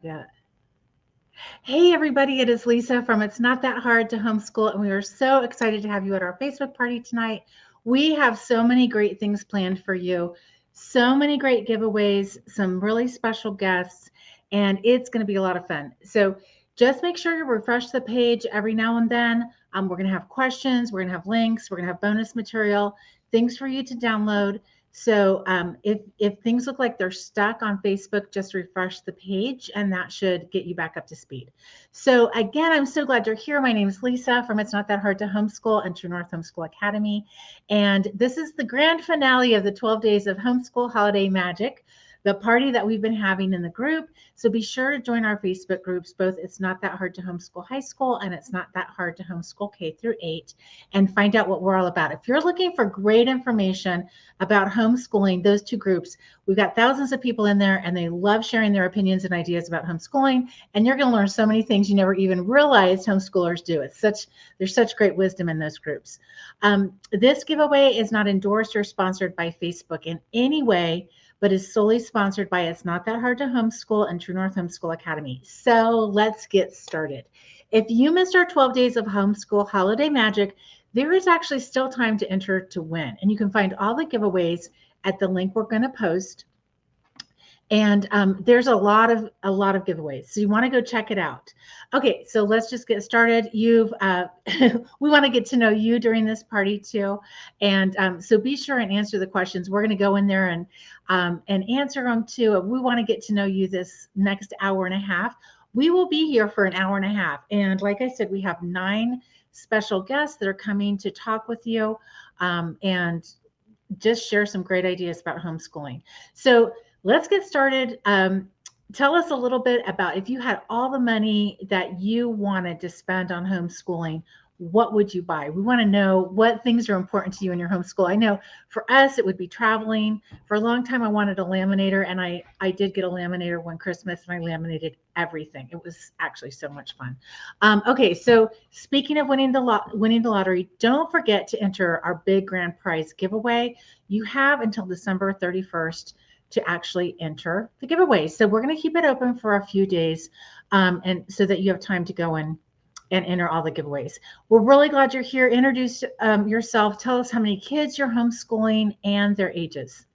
Yeah. Hey, everybody, it is Lisa from It's Not That Hard to Homeschool, and we are so excited to have you at our Facebook party tonight. We have so many great things planned for you, so many great giveaways, some really special guests, and it's going to be a lot of fun. So just make sure you refresh the page every now and then. We're going to have questions, we're going to have links, we're going to have bonus material, things for you to download. So if things look like they're stuck on Facebook, just refresh the page and that should get you back up to speed. So again, I'm so glad you're here. My name is Lisa from It's Not That Hard to Homeschool and True North Homeschool Academy. And this is the grand finale of the 12 days of Homeschool Holiday Magic, the party that we've been having in the group. So be sure to join our Facebook groups, both It's Not That Hard to Homeschool High School and It's Not That Hard to Homeschool K through 8, and find out what we're all about. If you're looking for great information about homeschooling, those two groups, we've got thousands of people in there and they love sharing their opinions and ideas about homeschooling. And you're going to learn so many things you never even realized homeschoolers do. There's such great wisdom in those groups. This giveaway is not endorsed or sponsored by Facebook in any way, but is solely sponsored by It's Not That Hard to Homeschool and True North Homeschool Academy. So let's get started. If you missed our 12 days of Homeschool Holiday Magic, there is actually still time to enter to win. And you can find all the giveaways at the link we're going to post. And there's a lot of giveaways, so you want to go check it out. Okay, so let's just get started. We want to get to know you during this party too, and so be sure and answer the questions. We're going to go in there and answer them too. We want to get to know you this next hour and a half. We will be here for an hour and a half, and like I said, we have 9 special guests that are coming to talk with you and just share some great ideas about homeschooling. So let's get started. Tell us a little bit about, if you had all the money that you wanted to spend on homeschooling, what would you buy? We want to know what things are important to you in your homeschool. I know for us, it would be traveling. For a long time, I wanted a laminator, and I did get a laminator one Christmas, and I laminated everything. It was actually so much fun. Okay, so speaking of winning the lottery, don't forget to enter our big grand prize giveaway. You have until December 31st to actually enter the giveaway. So we're going to keep it open for a few days, and so that you have time to go in and enter all the giveaways. We're really glad you're here. Introduce yourself. Tell us how many kids you're homeschooling and their ages.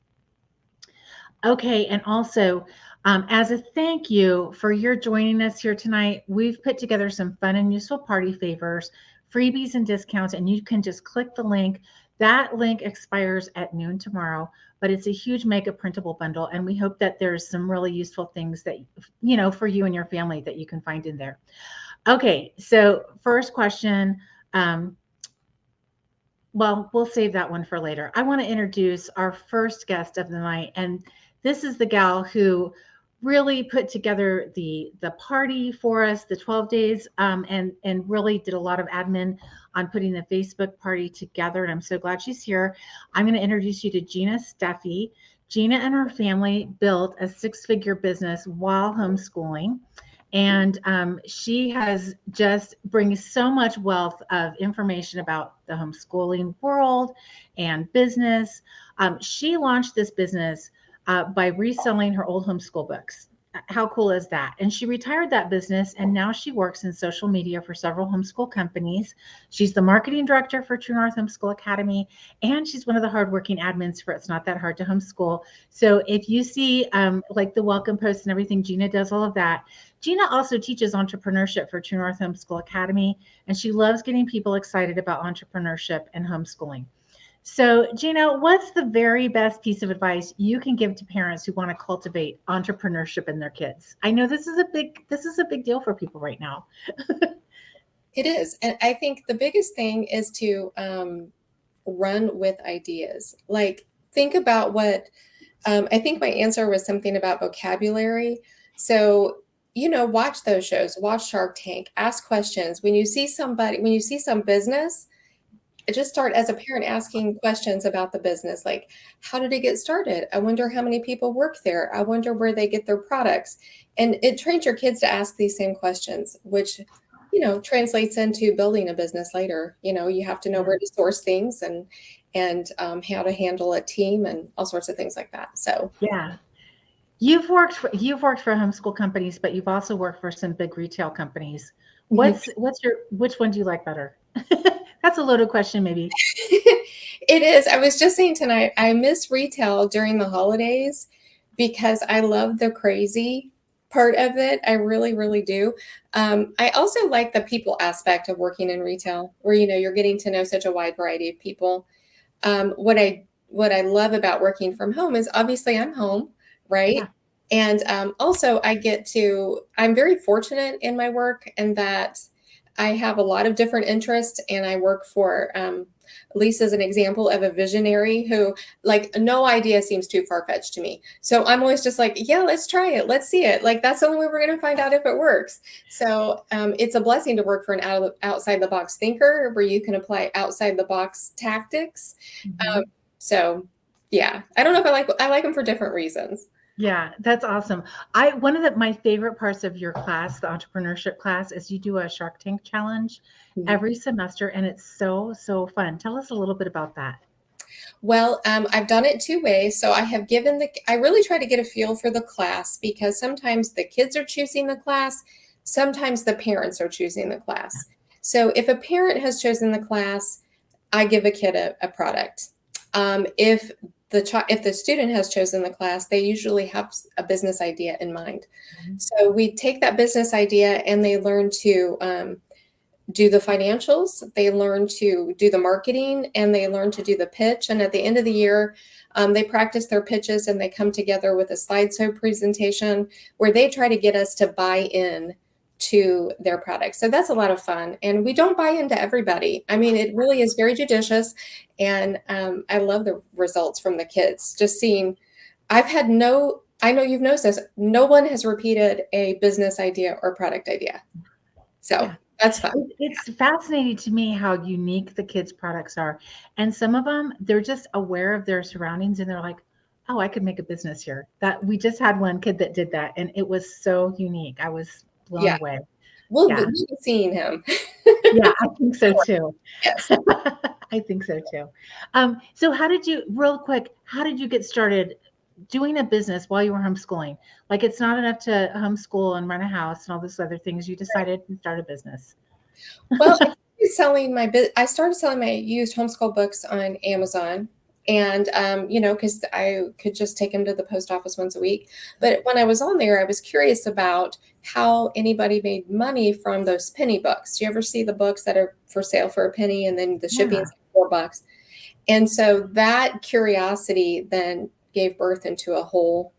Okay, and also, as a thank you for your joining us here tonight, we've put together some fun and useful party favors, freebies, and discounts, and you can just click the link. That link expires at noon tomorrow, but it's a huge mega printable bundle, and we hope that there's some really useful things that, for you and your family that you can find in there. Okay, so first question. Well, we'll save that one for later. I want to introduce our first guest of the night, and this is the gal who really put together the party for us, the 12 days, and really did a lot of admin on putting the Facebook party together. And I'm so glad she's here. I'm going to introduce you to Gina Steffi. Gina and her family built a 6-figure business while homeschooling. And she has just brings so much wealth of information about the homeschooling world and business. She launched this business by reselling her old homeschool books. How cool is that? And she retired that business, and now she works in social media for several homeschool companies. She's the marketing director for True North Homeschool Academy, and she's one of the hardworking admins for It's Not That Hard to Homeschool. So if you see like the welcome posts and everything, Gina does all of that. Gina also teaches entrepreneurship for True North Homeschool Academy, and she loves getting people excited about entrepreneurship and homeschooling. So, Gina, what's the very best piece of advice you can give to parents who want to cultivate entrepreneurship in their kids? I know this is a big deal for people right now. It is. And I think the biggest thing is to run with ideas. Like, think about what I think my answer was something about vocabulary. So, watch those shows, watch Shark Tank, ask questions. When you see some business, just start as a parent asking questions about the business, like, how did it get started? I wonder how many people work there. I wonder where they get their products. And it trains your kids to ask these same questions, which, translates into building a business later. You have to know where to source things and how to handle a team and all sorts of things like that. So Yeah. You've worked for homeschool companies, but you've also worked for some big retail companies. Mhm. Which one do you like better? That's a loaded question, maybe. It is. I was just saying tonight, I miss retail during the holidays because I love the crazy part of it. I really, really do. I also like the people aspect of working in retail, where you're getting to know such a wide variety of people. What I love about working from home is obviously I'm home, right? Yeah. And also I'm very fortunate in my work in that I have a lot of different interests, and I work for Lisa's an example of a visionary who, like, no idea seems too far-fetched to me. So I'm always just like, yeah, let's try it. Let's see it. Like, that's the only way we're going to find out if it works. So it's a blessing to work for an outside the box thinker where you can apply outside the box tactics. Mhm. So yeah, I don't know if I like them for different reasons. Yeah, that's awesome. One of my favorite parts of your class, the entrepreneurship class, is you do a Shark Tank challenge Mhm. every semester, and it's so, so fun. Tell us a little bit about that. Well, I've done it two ways. So I really try to get a feel for the class because sometimes the kids are choosing the class, sometimes the parents are choosing the class. So if a parent has chosen the class, I give a kid a product. If the student has chosen the class, they usually have a business idea in mind. Mhm. So we take that business idea and they learn to do the financials, they learn to do the marketing, and they learn to do the pitch. And at the end of the year, they practice their pitches and they come together with a slideshow presentation where they try to get us to buy in to their product. So that's a lot of fun. And we don't buy into everybody. I mean, it really is very judicious. And I love the results from the kids. Just seeing, I know you've noticed this, no one has repeated a business idea or product idea. So Yeah. that's fun. It's fascinating to me how unique the kids' products are. And some of them, they're just aware of their surroundings and they're like, oh, I could make a business here. That we just had one kid that did that and it was so unique. I was blown Yeah. away. We'll Yeah. be seeing him. Yeah, I think so too. Yes. I think so too. So real quick, how did you get started doing a business while you were homeschooling? Like it's not enough to homeschool and run a house and all these other things. You decided to start a business. Well, I started selling my used homeschool books on Amazon, and because I could just take them to the post office once a week. But when I was on there, I was curious about how anybody made money from those penny books. Do you ever see the books that are for sale for a penny and then the shipping Yeah. is like $4? And so that curiosity then gave birth into a whole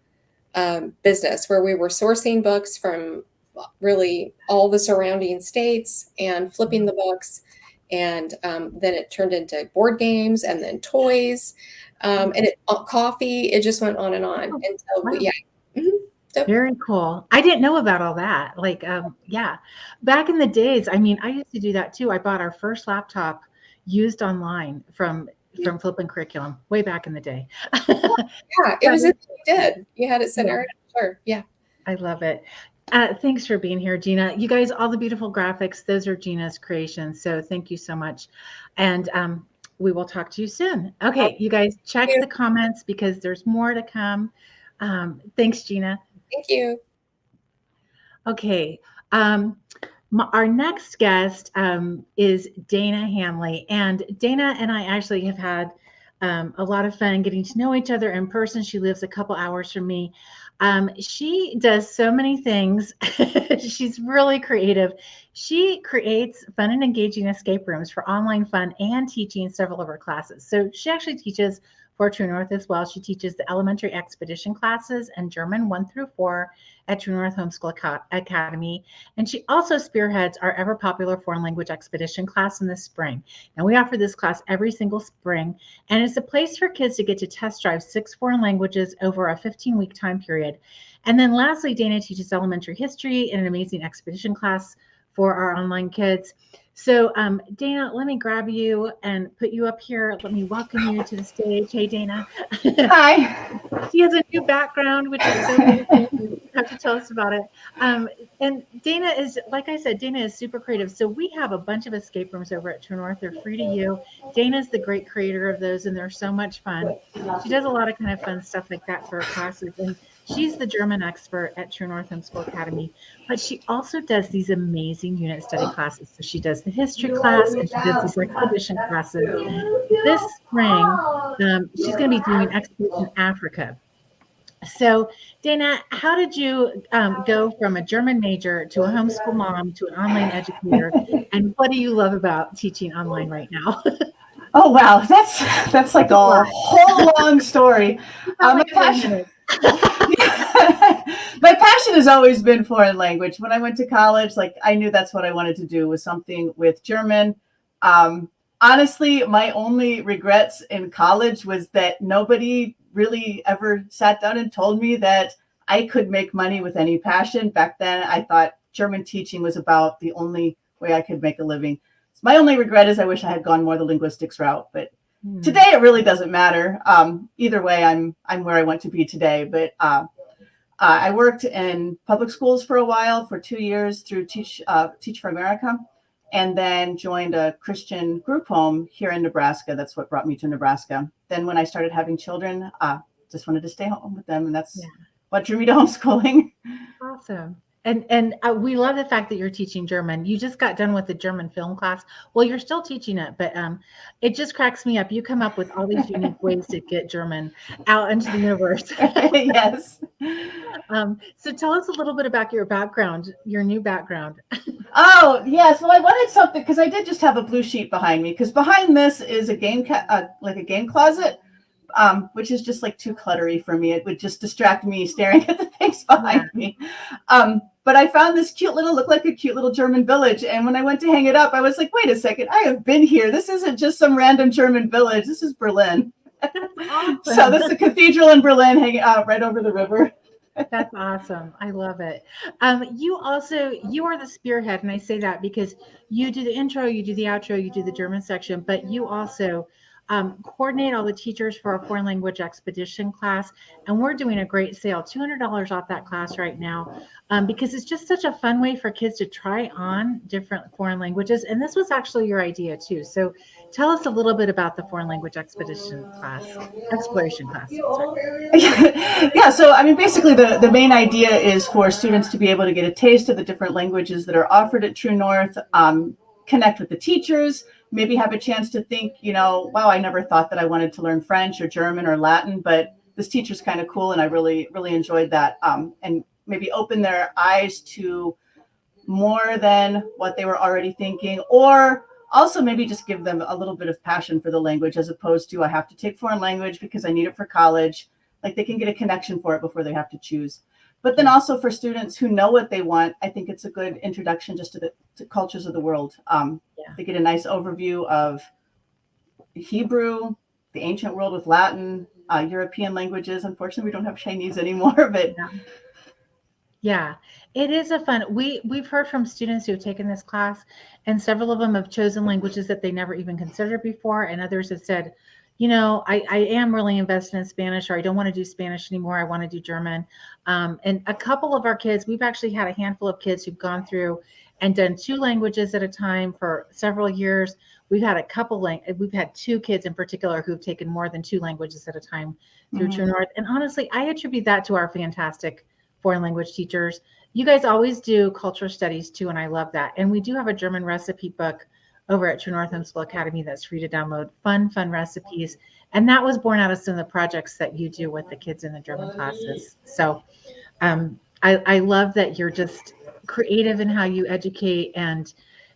business where we were sourcing books from really all the surrounding states and flipping the books. And then it turned into board games and then toys coffee. It just went on and on. Oh, And so, wow. yeah. Mhm. So, Very cool. I didn't know about all that. Like, yeah, back in the days, I mean, I used to do that too. I bought our first laptop used online yeah, from Flippin' Curriculum way back in the day. yeah, it That was is, it. You did. You had it yeah, centered. Sure. Yeah. I love it. Thanks for being here, Gina. You guys, all the beautiful graphics, those are Gina's creations. So thank you so much. And we will talk to you soon. Okay, you guys, check Thank the comments because there's more to come. Thanks, Gina. you. Okay. Um, our next guest is Dana Hanley. And Dana and I actually have had a lot of fun getting to know each other in person. She lives a couple hours from me. She does so many things. She's really creative. She creates fun and engaging escape rooms for online fun and teaching several of her classes. So she actually teaches for True North as well. She teaches the elementary expedition classes and German 1 through 4 at True North Homeschool Academy. And she also spearheads our ever popular foreign language expedition class in the spring. And we offer this class every single spring. And it's a place for kids to get to test drive 6 foreign languages over a 15-week time period. And then lastly, Dana teaches elementary history in an amazing expedition class for our online kids. So, Dana, let me grab you and put you up here. Let me welcome you to the stage. Hey, Dana. Hi. She has a new background, which is so beautiful. You have to tell us about it. Um, and Dana is, like I said, Dana is super creative. So we have a bunch of escape rooms over at True North. They're free to you. Dana's the great creator of those, and they're so much fun. She does a lot of kind of fun stuff like that for her classes. And She's the German expert at True North Homeschool Academy, but she also does these amazing unit study classes. So she does the history class and she does these expedition classes. This spring, she's going to be doing Expedition Africa. So, Dana, how did you go from a German major to a homeschool mom to an online educator? And what do you love about teaching online right now? Oh wow, that's like a whole long story. My passion, my passion has always been foreign language. When I went to college, like I knew that's what I wanted to do, was something with German. Honestly, my only regrets in college was that nobody really ever sat down and told me that I could make money with any passion. Back then, I thought German teaching was about the only way I could make a living. So my only regret is I wish I had gone more the linguistics route, but today it really doesn't matter. Either way, I'm where I want to be today. But I worked in public schools for a while, for 2 years through Teach for America, and then joined a Christian group home here in Nebraska. That's what brought me to Nebraska. Then when I started having children, just wanted to stay home with them, and that's what drew me to homeschooling. Awesome. And we love the fact that you're teaching German. You just got done with the German film class. Well, you're still teaching it, but it just cracks me up. You come up with all these unique ways to get German out into the universe. Yes. So tell us a little bit about your background, your new background. Oh, yes. Well, I wanted something because I did just have a blue sheet behind me, because behind this is a game, like a game closet. Which is just like too cluttery for me. It would just distract me staring at the things behind me. But I found this looked like a cute little German village. And when I went to hang it up, I was like, wait a second, I have been here. This isn't just some random German village. This is Berlin. Awesome. So this is a cathedral in Berlin hanging out right over the river. That's awesome. I love it. You are the spearhead. And I say that because you do the intro, you do the outro, you do the German section, but you also coordinate all the teachers for our foreign language expedition class. And we're doing a great sale, $200 off that class right now, because it's just such a fun way for kids to try on different foreign languages. And this was actually your idea too. So tell us a little bit about the foreign language exploration class. Yeah, so I mean, basically the main idea is for students to be able to get a taste of the different languages that are offered at True North, connect with the teachers, maybe have a chance to think, wow, I never thought that I wanted to learn French or German or Latin, but this teacher's kind of cool, and I really, really enjoyed that. And maybe open their eyes to more than what they were already thinking, or also maybe just give them a little bit of passion for the language, as opposed to I have to take foreign language because I need it for college. Like they can get a connection for it before they have to choose. But then also for students who know what they want, I think it's a good introduction just to the cultures of the world. They get a nice overview of Hebrew, the ancient world with Latin, European languages. Unfortunately, we don't have Chinese anymore, but yeah, it is a fun. We've heard from students who have taken this class, and several of them have chosen languages that they never even considered before, and others have said, I am really invested in Spanish, or I don't want to do Spanish anymore. I want to do German. And a couple of our kids, we've actually had a handful of kids who've gone through and done 2 languages at a time for several years. We've had we've had 2 kids in particular who've taken more than 2 languages at a time through True North. And honestly, I attribute that to our fantastic foreign language teachers. You guys always do cultural studies too, and I love that. And we do have a German recipe book over at True North Homeschool Academy that's free to download. Fun recipes. And that was born out of some of the projects that you do with the kids in the German classes. So I love that you're just creative in how you educate and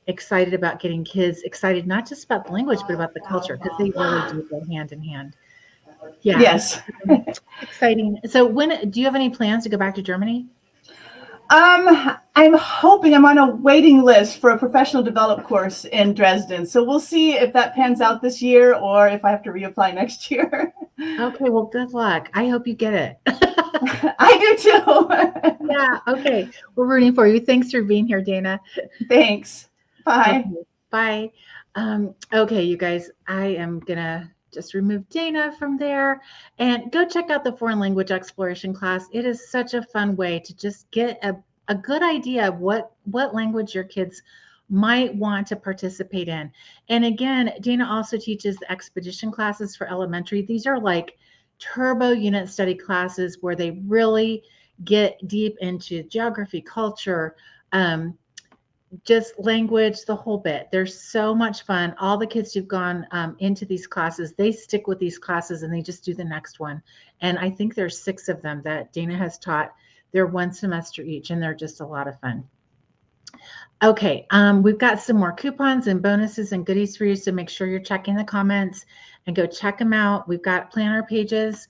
excited about getting kids excited, not just about the language, but about the culture, because they really do go hand in hand. Yeah. Yes. Exciting. So do you have any plans to go back to Germany? I'm hoping. I'm on a waiting list for a professional development course in Dresden. So we'll see if that pans out this year or if I have to reapply next year. Okay, well, good luck. I hope you get it. I do too. Yeah, okay. We're rooting for you. Thanks for being here, Dana. Thanks. Bye. Okay, bye. Okay, you guys, I am going to just remove Dana from there and go check out the foreign language exploration class. It is such a fun way to just get a good idea of what language your kids might want to participate in. And again, Dana also teaches the expedition classes for elementary. These are like turbo unit study classes where they really get deep into geography, culture, just language, the whole bit. They're so much fun. All the kids who've gone into these classes, they stick with these classes and they just do the next one. And I think there's 6 of them that Dana has taught. They're 1 semester each, and they're just a lot of fun. Okay, we've got some more coupons and bonuses and goodies for you, so make sure you're checking the comments and go check them out. We've got planner pages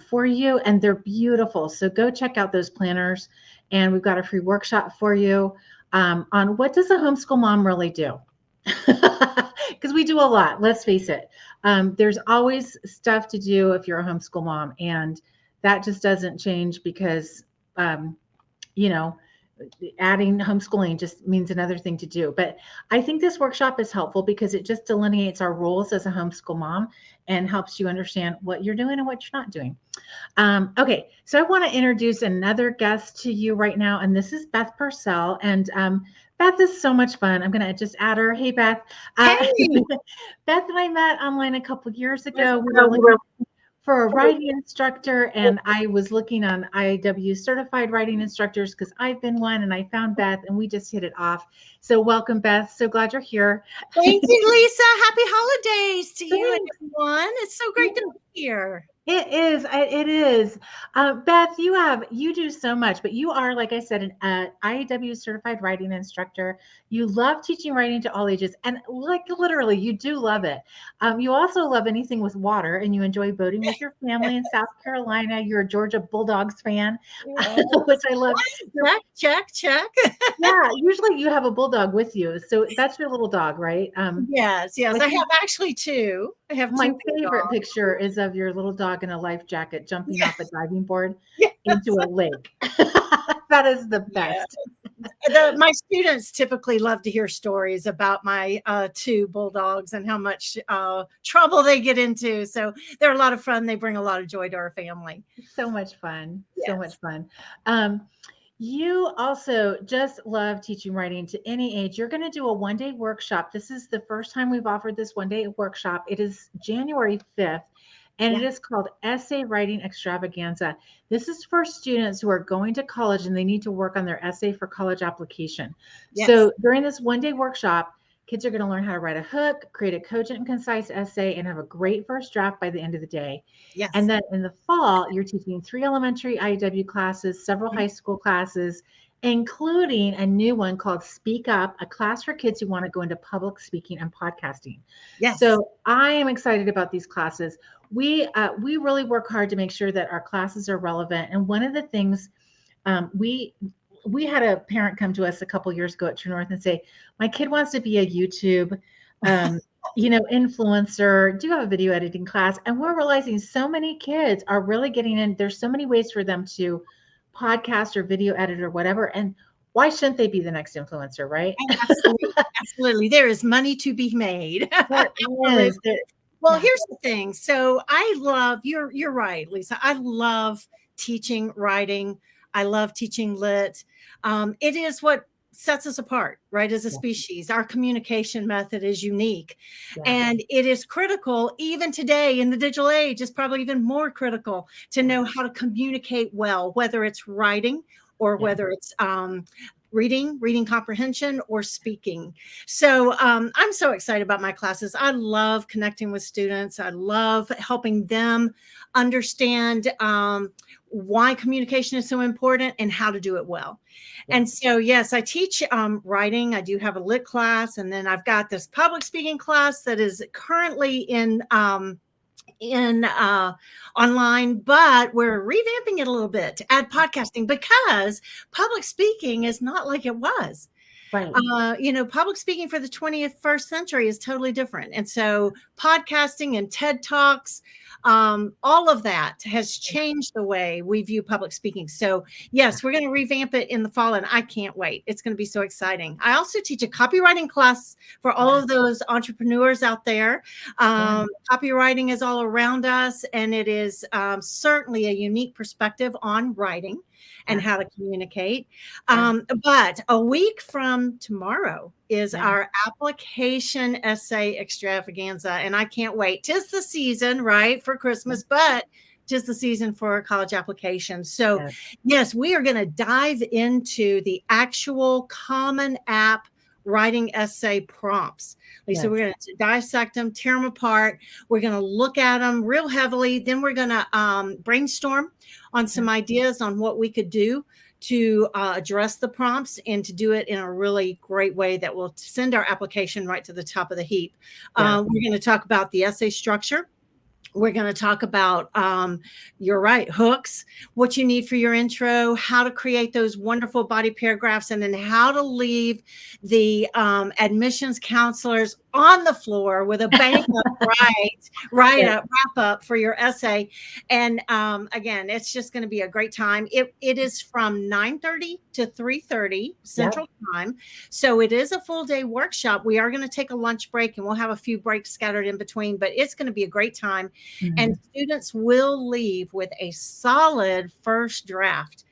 for you, and they're beautiful. So go check out those planners, and we've got a free workshop for you on what does a homeschool mom really do? Because we do a lot, let's face it. There's always stuff to do if you're a homeschool mom, and that just doesn't change because, you know, adding homeschooling just means another thing to do. But I think this workshop is helpful because it just delineates our roles as a homeschool mom and helps you understand what you're doing and what you're not doing. Okay, so I want to introduce another guest to you right now, and this is Beth Purcell. And Beth is so much fun. I'm going to just add her. Hey, Beth. Hey. Beth and I met online a couple years ago. We were looking for a writing instructor, and I was looking on IIW certified writing instructors because I've been one, and I found Beth, and we just hit it off. So welcome, Beth. So glad you're here. Thank you, Lisa. Happy holidays to you and everyone. It's so great to be here. It is. It is. Beth, you do so much, but you are, like I said, an IIW certified writing instructor. You love teaching writing to all ages, and like literally, you do love it. You also love anything with water, and you enjoy boating with your family in South Carolina. You're a Georgia Bulldogs fan, which I love. Check. Yeah, usually you have a bulldog with you, so that's your little dog, right? Yes. I have actually 2. I have 2. My favorite picture is of your little dog in a life jacket jumping off a diving board into a lake. That is the best. My students typically love to hear stories about my 2 bulldogs and how much trouble they get into. So they're a lot of fun. They bring a lot of joy to our family. So much fun. Yes. So much fun. You also just love teaching writing to any age. You're going to do a 1-day workshop. This is the first time we've offered this 1-day workshop. It is January 5th, and it is called Essay Writing Extravaganza. This is for students who are going to college and they need to work on their essay for college application. Yes. So during this 1-day workshop, kids are going to learn how to write a hook, create a cogent and concise essay, and have a great first draft by the end of the day. Yes. And then in the fall, you're teaching 3 elementary IW classes, several high school classes, including a new one called Speak Up, a class for kids who want to go into public speaking and podcasting. Yes. So I am excited about these classes. We really work hard to make sure that our classes are relevant. And one of the things we had a parent come to us a couple years ago at True North and say, my kid wants to be a YouTube, influencer, do have a video editing class. And we're realizing so many kids are really getting in. There's so many ways for them to podcast or video edit or whatever. And why shouldn't they be the next influencer, right? Absolutely. There is money to be made. Well, here's the thing. So I love, you're right, Lisa. I love teaching writing. I love teaching lit. It is what sets us apart, right? As a species, our communication method is unique, and it is critical even today in the digital age. It's probably even more critical to know how to communicate well, whether it's writing or whether it's reading comprehension, or speaking. So I'm so excited about my classes. I love connecting with students. I love helping them understand why communication is so important and how to do it well. And so, yes, I teach writing. I do have a lit class, and then I've got this public speaking class that is currently in online, but we're revamping it a little bit to add podcasting, because public speaking is not like it was. Right. Public speaking for the 21st century is totally different. And so podcasting and TED Talks, all of that has changed the way we view public speaking. So yes, we're going to revamp it in the fall, and I can't wait. It's going to be so exciting. I also teach a copywriting class for all of those entrepreneurs out there. Copywriting is all around us, and it is certainly a unique perspective on writing and how to communicate. But a week from tomorrow is our application essay extravaganza, and I can't wait. 'Tis the season, right, for Christmas, but 'tis the season for college applications. So yes, we are going to dive into the actual Common App writing essay prompts. Lisa, we're going to dissect them, tear them apart. We're going to look at them real heavily. Then we're going to brainstorm on some ideas on what we could do to address the prompts and to do it in a really great way that will send our application right to the top of the heap. We're going to talk about the essay structure. We're going to talk about, you're right, hooks, what you need for your intro, how to create those wonderful body paragraphs, and then how to leave the admissions counselors on the floor with a bang up wrap up for your essay. And again, it's just going to be a great time. It is from 9:30 to 3:30 Central Time. So it is a full day workshop. We are going to take a lunch break and we'll have a few breaks scattered in between, but it's going to be a great time. And students will leave with a solid first draft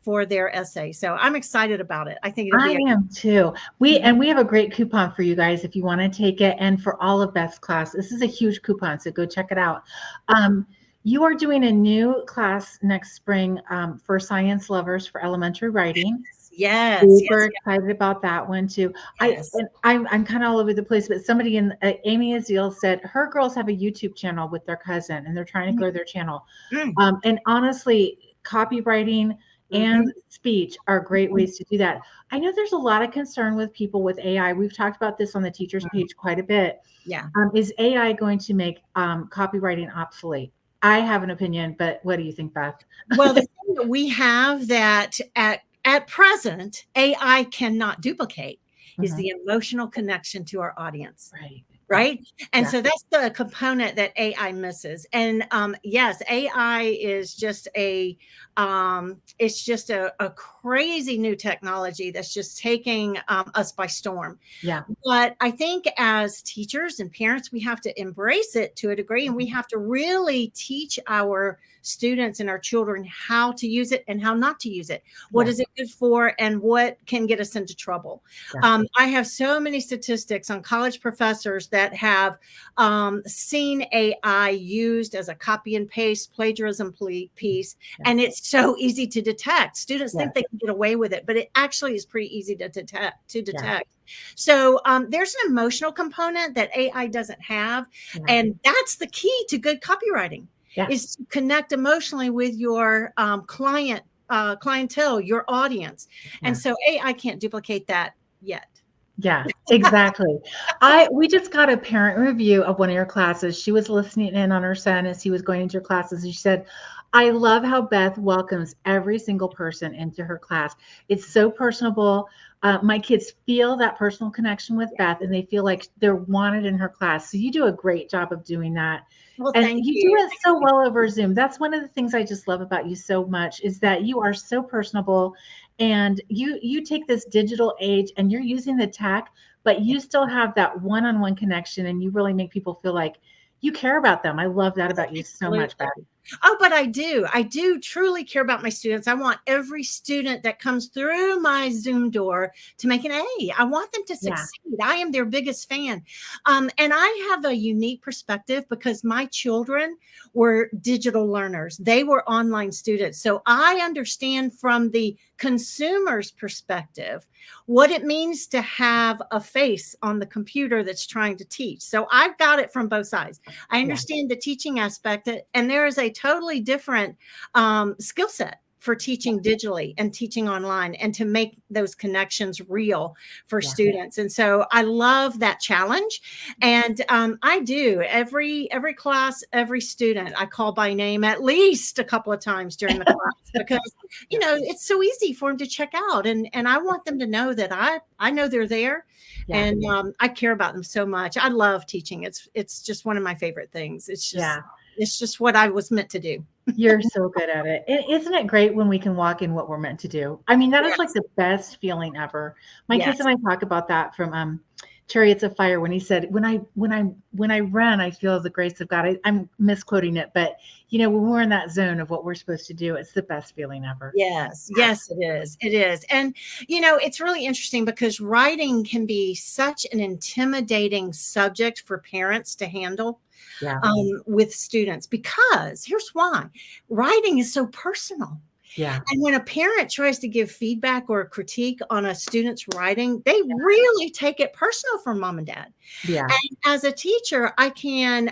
for their essay. So I'm excited about it. I think I am too. We have a great coupon for you guys if you want to take it, and for all of Beth's class. This is a huge coupon, so go check it out. You are doing a new class next spring for science lovers for elementary writing. Yes. Super excited about that one too. I'm kind of all over the place, but somebody in Amy Azil said her girls have a YouTube channel with their cousin and they're trying to grow their channel. And honestly, copywriting and speech are great ways to do that. I know there's a lot of concern with people with AI. We've talked about this on the teachers page quite a bit. Is AI going to make copywriting obsolete? I have an opinion, but what do you think, Beth? Well, the thing that we have that at present, AI cannot duplicate is the emotional connection to our audience. Right. And so that's the component that AI misses. And yes, AI is just it's just a crazy new technology that's just taking us by storm. But I think as teachers and parents, we have to embrace it to a degree, and we have to really teach our students and our children how to use it and how not to use it. What is it good for, and what can get us into trouble? I have so many statistics on college professors that have seen AI used as a copy and paste plagiarism piece, and it's so easy to detect. Students think they can get away with it, but it actually is pretty easy to detect. So there's an emotional component that AI doesn't have, and that's the key to good copywriting. Is to connect emotionally with your clientele, your audience. And so AI can't duplicate that yet. Yeah, exactly. We just got a parent review of one of your classes. She was listening in on her son as he was going into your classes. And she said, I love how Beth welcomes every single person into her class. It's so personable. My kids feel that personal connection with Beth, and they feel like they're wanted in her class. So you do a great job of doing that. Well, and thank you do it so well over Zoom. That's one of the things I just love about you so much, is that you are so personable, and you take this digital age and you're using the tech, but you still have that one-on-one connection, and you really make people feel like you care about them. I love that about you so much, Beth. Oh, but I do truly care about my students. I want every student that comes through my Zoom door to make an A. I want them to succeed. I am their biggest fan. And I have a unique perspective because my children were digital learners. They were online students. So I understand from the consumer's perspective what it means to have a face on the computer that's trying to teach. So I've got it from both sides. I understand the teaching aspect, and there is a totally different skill set for teaching digitally and teaching online, and to make those connections real for students. And so I love that challenge. And I do every class, every student I call by name at least a couple of times during the class, because, you know, it's so easy for them to check out. And I want them to know that I know they're there, and I care about them so much. I love teaching. It's just one of my favorite things. It's just what I was meant to do. You're so good at it. Isn't it great when we can walk in what we're meant to do? I mean, that is like the best feeling ever. My kids and I talk about that from Chariots of Fire when he said, when I run, I feel the grace of God. I'm misquoting it, but when we're in that zone of what we're supposed to do, it's the best feeling ever. Yes, it is. It is. And, it's really interesting because writing can be such an intimidating subject for parents to handle with students, because here's why: writing is so personal. Yeah. And when a parent tries to give feedback or a critique on a student's writing, they really take it personal from mom and dad. Yeah. And as a teacher, I can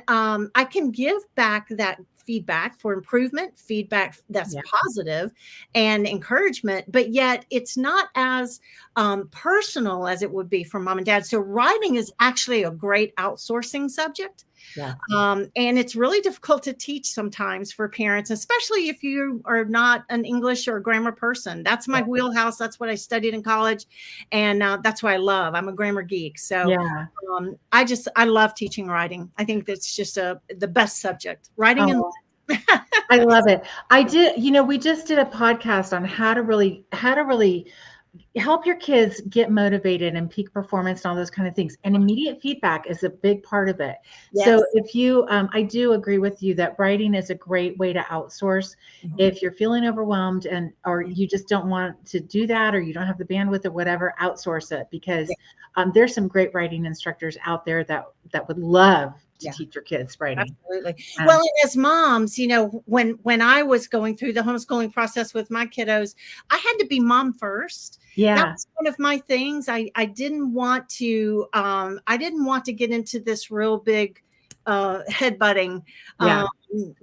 give back that feedback for improvement, feedback that's positive and encouragement, but yet it's not as personal as it would be for mom and dad. So writing is actually a great outsourcing subject. Yeah. And it's really difficult to teach sometimes for parents, especially if you are not an English or grammar person. That's my wheelhouse. That's what I studied in college. And that's what I love. I'm a grammar geek. So I love teaching writing. I think that's just the best subject, writing and I love it. I did, we just did a podcast on how to really help your kids get motivated and peak performance and all those kind of things. And immediate feedback is a big part of it. Yes. So if you, I do agree with you that writing is a great way to outsource. If you're feeling overwhelmed or you just don't want to do that, or you don't have the bandwidth or whatever, outsource it, because there's some great writing instructors out there that would love to teach your kids writing. Absolutely. Well, and as moms, when I was going through the homeschooling process with my kiddos, I had to be mom first. Yeah. That was one of my things. I didn't want to get into this real big headbutting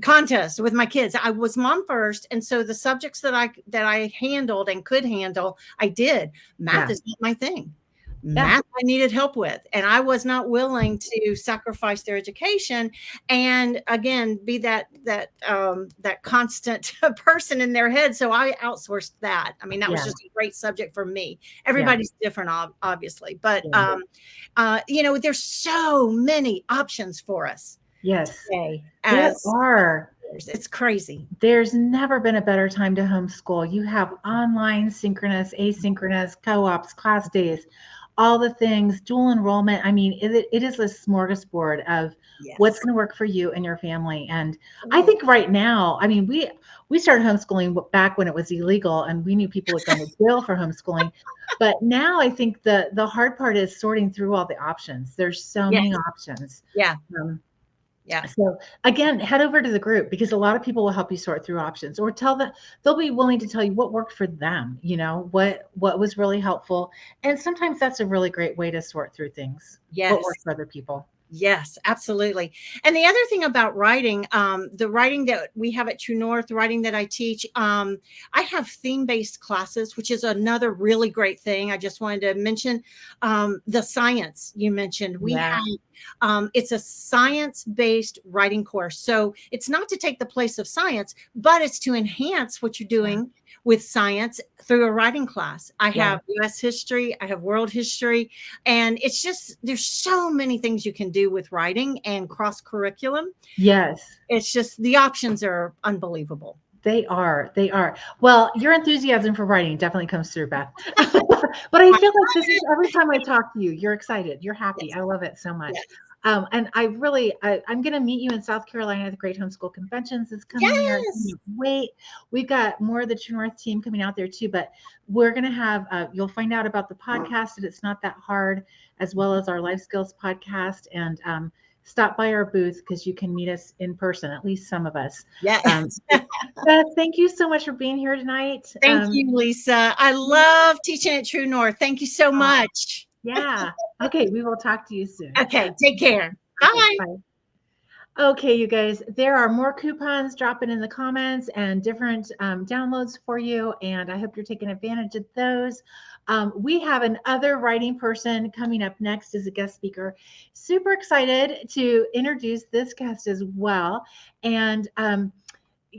contest with my kids. I was mom first. And so the subjects that I handled and could handle, I did. Math is not my thing. Math I needed help with, and I was not willing to sacrifice their education and again be that constant person in their head. So I outsourced that. I mean, that was just a great subject for me. Everybody's different, obviously, but there's so many options for us. Yes, today there are. It's crazy. There's never been a better time to homeschool. You have online, synchronous, asynchronous, co-ops, class days, all the things, dual enrollment. I mean, it is a smorgasbord of what's going to work for you and your family. And I think right now, I mean, we started homeschooling back when it was illegal, and we knew people would go to jail for homeschooling. But now I think the hard part is sorting through all the options. There's so many options. So again, head over to the group, because a lot of people will help you sort through options, or they'll be willing to tell you what worked for them, what was really helpful. And sometimes that's a really great way to sort through things. What works for other people. Yes, absolutely. And the other thing about writing, the writing that we have at True North, the writing that I teach, I have theme-based classes, which is another really great thing. I just wanted to mention the science you mentioned. We have, it's a science-based writing course. So it's not to take the place of science, but it's to enhance what you're doing with science through a writing class. I have U.S. history, I have world history, and it's just, there's so many things you can do with writing and cross curriculum. Yes. It's just, the options are unbelievable. They are. Well, your enthusiasm for writing definitely comes through, Beth. But I feel like this is, every time I talk to you, you're excited, you're happy. I love it so much. And I'm going to meet you in South Carolina at the Great Homeschool Conventions. It's coming here. Wait, we've got more of the True North team coming out there too, but we're going to have, you'll find out about the podcast, and It's Not That Hard, as well as our life skills podcast. And stop by our booth, because you can meet us in person, at least some of us. Beth, thank you so much for being here tonight. Thank you, Lisa. I love teaching at True North. Thank you so much. Okay, we will talk to you soon. Okay, take care. Bye. Bye. Okay, you guys, there are more coupons dropping in the comments and different downloads for you, and I hope you're taking advantage of those. We have another writing person coming up next as a guest speaker. Super excited to introduce this guest as well. And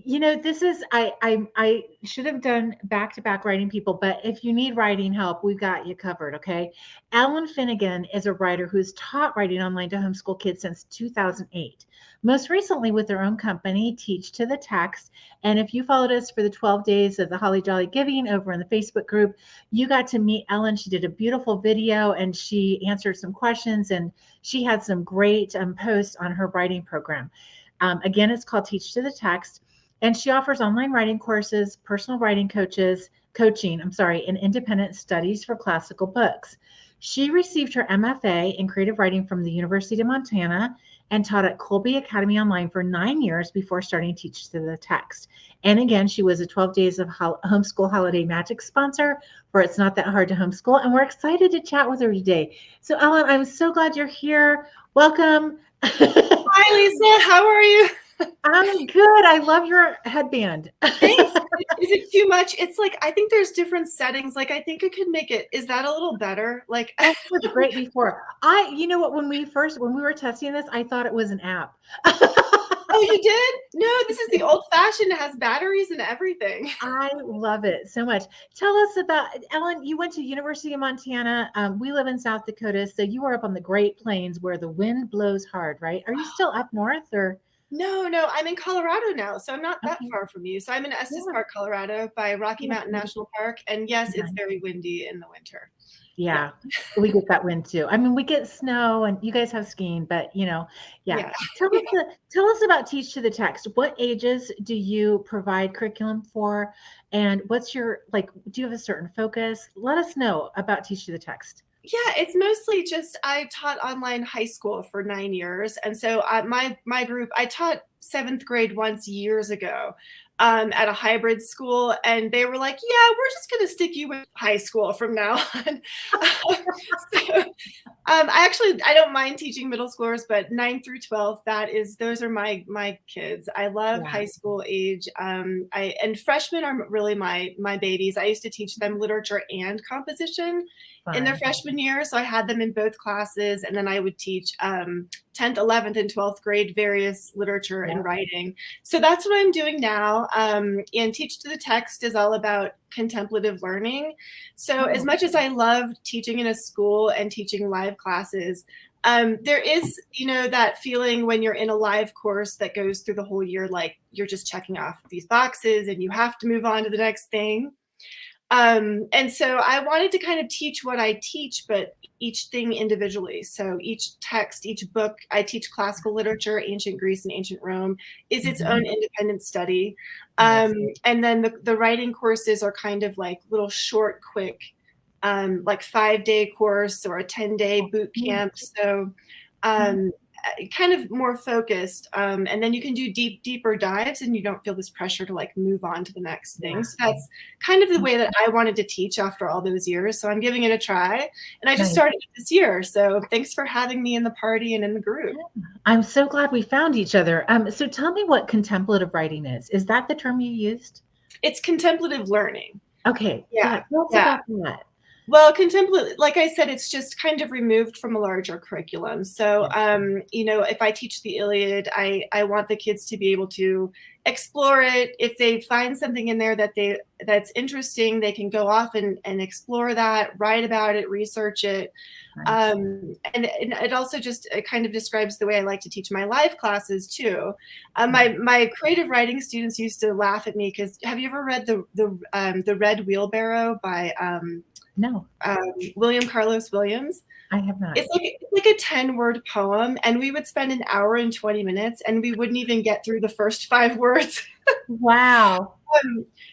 This is I should have done back-to-back writing people, but if you need writing help, we've got you covered, okay? Ellen Finnegan is a writer who's taught writing online to homeschool kids since 2008. Most recently with their own company, Teach to the Text. And if you followed us for the 12 days of the Holly Jolly Giving over in the Facebook group, you got to meet Ellen. She did a beautiful video and she answered some questions, and she had some great posts on her writing program. Again, it's called Teach to the Text. And she offers online writing courses, personal writing coaching, and independent studies for classical books. She received her MFA in creative writing from the University of Montana and taught at Colby Academy Online for 9 years before starting Teach to the Text. And again, she was a 12 Days of Homeschool Holiday Magic sponsor for It's Not That Hard to Homeschool. And we're excited to chat with her today. So Ellen, I'm so glad you're here. Welcome. Hi, Lisa. How are you? I'm good. I love your headband. Thanks. Is it too much? It's like, I think there's different settings. Like, I think I could make it. Is that a little better? Like, that was great before. You know what? When we were testing this, I thought it was an app. Oh, you did? No, this is the old fashioned. It has batteries and everything. I love it so much. Tell us about, Ellen, you went to University of Montana. We live in South Dakota. So you are up on the Great Plains where the wind blows hard, right? Are you still up north or? No, I'm in Colorado now, so I'm not that far from you. So I'm in Estes Park, Colorado by Rocky Mountain National Park. And yes, it's very windy in the winter. Yeah, we get that wind too. I mean, we get snow and you guys have skiing, but yeah. Tell us about Teach to the Text. What ages do you provide curriculum for? And what's your, do you have a certain focus? Let us know about Teach to the Text. Yeah, it's mostly just I taught online high school for 9 years. And so my group, I taught 7th grade once years ago at a hybrid school. And they were like, yeah, we're just going to stick you with high school from now on. I don't mind teaching middle schoolers, but 9 through 12, those are my kids. I love high school age. And freshmen are really my babies. I used to teach them literature and composition in their freshman year. So I had them in both classes. And then I would teach 10th, 11th, and 12th grade various literature and writing. So that's what I'm doing now. And Teach to the Text is all about contemplative learning. So as much as I love teaching in a school and teaching live classes, there is, that feeling when you're in a live course that goes through the whole year, like you're just checking off these boxes and you have to move on to the next thing. And so I wanted to kind of teach what I teach, but each thing individually. So each text, each book, I teach classical literature, ancient Greece and ancient Rome, is its own independent study. And then the writing courses are kind of like little short, quick, like 5-day course or a 10-day boot camp. So kind of more focused. And then you can do deeper dives and you don't feel this pressure to like move on to the next thing. So that's kind of the way that I wanted to teach after all those years. So I'm giving it a try. And I just started it this year. So thanks for having me in the party and in the group. I'm so glad we found each other. So tell me what contemplative writing is. Is that the term you used? It's contemplative learning. Okay. Yeah. What's about that? Well, contemplative, like I said, it's just kind of removed from a larger curriculum. So, if I teach the Iliad, I want the kids to be able to explore it. If they find something in there that's interesting, they can go off and explore that, write about it, research it. And it also just kind of describes the way I like to teach my live classes too. My creative writing students used to laugh at me because have you ever read the Red Wheelbarrow by No. William Carlos Williams? I have not. It's like a 10-word poem, and we would spend an hour and 20 minutes, and we wouldn't even get through the first 5 words. Wow.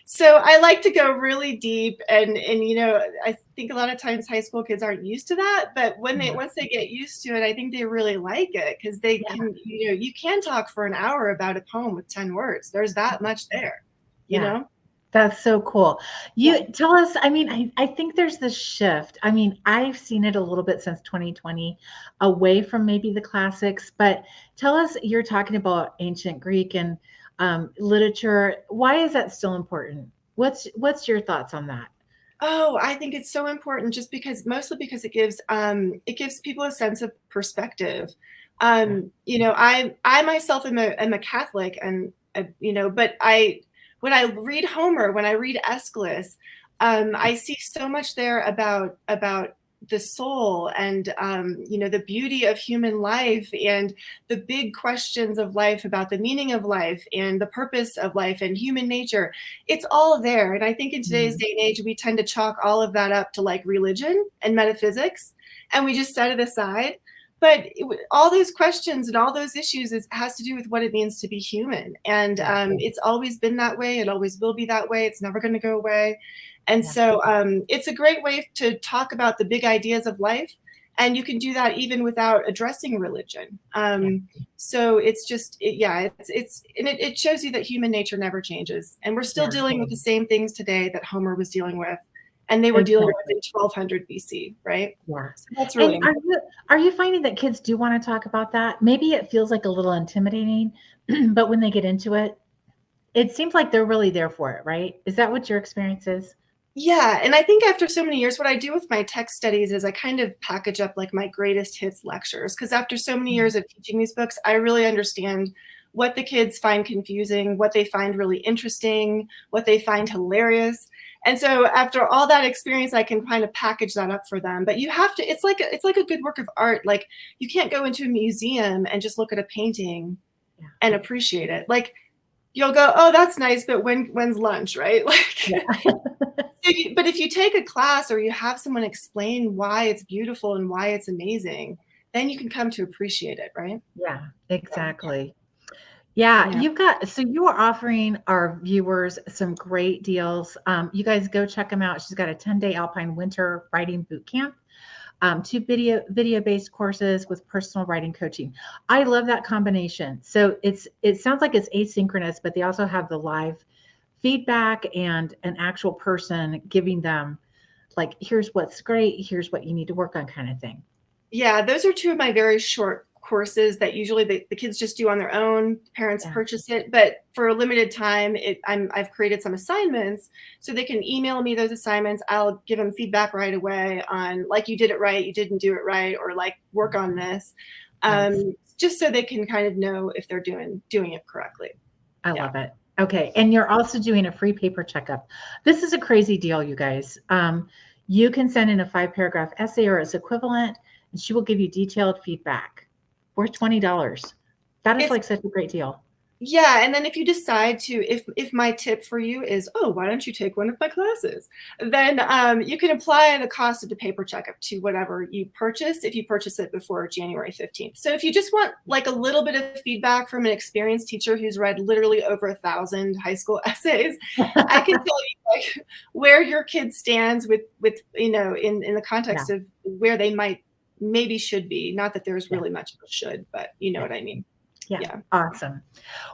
So I like to go really deep, and I think a lot of times high school kids aren't used to that, but once they get used to it, I think they really like it because they can, you can talk for an hour about a poem with 10 words. There's that much there, you know? That's so cool. You tell us, I think there's this shift. I've seen it a little bit since 2020 away from maybe the classics, but tell us, you're talking about ancient Greek and literature. Why is that still important? What's your thoughts on that? Oh, I think it's so important mostly because it gives people a sense of perspective. I myself am a Catholic, and but when I read Homer, when I read Aeschylus, I see so much there about the soul and the beauty of human life and the big questions of life about the meaning of life and the purpose of life and human nature. It's all there. And I think in today's day and age, we tend to chalk all of that up to like religion and metaphysics, and we just set it aside. But all those questions and all those issues has to do with what it means to be human. And it's always been that way. It always will be that way. It's never going to go away. And so it's a great way to talk about the big ideas of life. And you can do that even without addressing religion. So it's just, it shows you that human nature never changes. And we're still dealing with the same things today that Homer was dealing with. And they were dealing with in 1200 BC, right? Yeah. So that's really are you finding that kids do want to talk about that? Maybe it feels like a little intimidating, but when they get into it, it seems like they're really there for it, right? Is that what your experience is? Yeah. And I think after so many years, what I do with my text studies is I kind of package up like my greatest hits lectures. Because after so many years of teaching these books, I really understand what the kids find confusing, what they find really interesting, what they find hilarious. And so after all that experience, I can kind of package that up for them. But you have to, it's like a good work of art. Like you can't go into a museum and just look at a painting and appreciate it. Like you'll go, oh, that's nice, but when's lunch, right? Like, but if you take a class or you have someone explain why it's beautiful and why it's amazing, then you can come to appreciate it, right? Yeah, exactly. Yeah, you are offering our viewers some great deals. You guys go check them out. She's got a 10-day Alpine Winter Writing Boot Camp, 2 video-based courses with personal writing coaching. I love that combination. So it sounds like it's asynchronous, but they also have the live feedback and an actual person giving them like, here's what's great, here's what you need to work on kind of thing. Yeah, those are 2 of my very short courses that usually the kids just do on their own. Parents purchase it, but for a limited time, I've created some assignments so they can email me those assignments. I'll give them feedback right away on like, you did it right, you didn't do it right, or like work on this, just so they can kind of know if they're doing it correctly. I love it. Okay, and you're also doing a free paper checkup. This is a crazy deal, you guys. You can send in a 5-paragraph essay or its equivalent, and she will give you detailed feedback. Worth $20. That is like such a great deal. Yeah. And then if you decide to, if my tip for you is, oh, why don't you take one of my classes? Then you can apply the cost of the paper checkup to whatever you purchase if you purchase it before January 15th. So if you just want like a little bit of feedback from an experienced teacher who's read literally over 1,000 high school essays, I can tell you like where your kid stands with in the context of where they maybe should be. Not that there's really much of a should, but you know what I mean. Yeah. Awesome.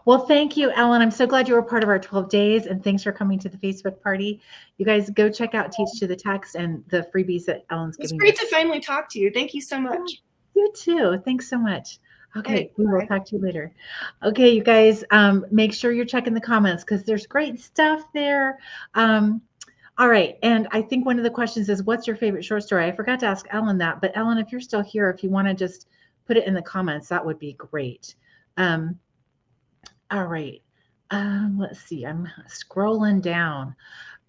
Well, thank you, Ellen. I'm so glad you were part of our 12 days, and thanks for coming to the Facebook party. You guys go check out Teach to the Text and the freebies that Ellen's giving. It's great to finally talk to you. Thank you so much. You too. Thanks so much. Okay, we will talk to you later. Okay, you guys, make sure you're checking the comments because there's great stuff there. All right, and I think one of the questions is, what's your favorite short story? I forgot to ask Ellen that, but Ellen, if you're still here, if you want to just put it in the comments, that would be great. All right, let's see, I'm scrolling down.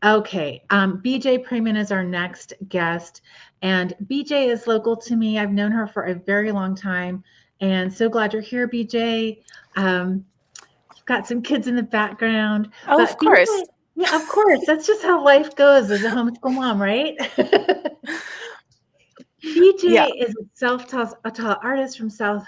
Okay, BJ Preman is our next guest, and BJ is local to me. I've known her for a very long time, and so glad you're here, BJ. You've got some kids in the background. Oh, of course. BJ, yeah, of course. That's just how life goes as a homeschool mom, right? BJ is a self-taught artist from South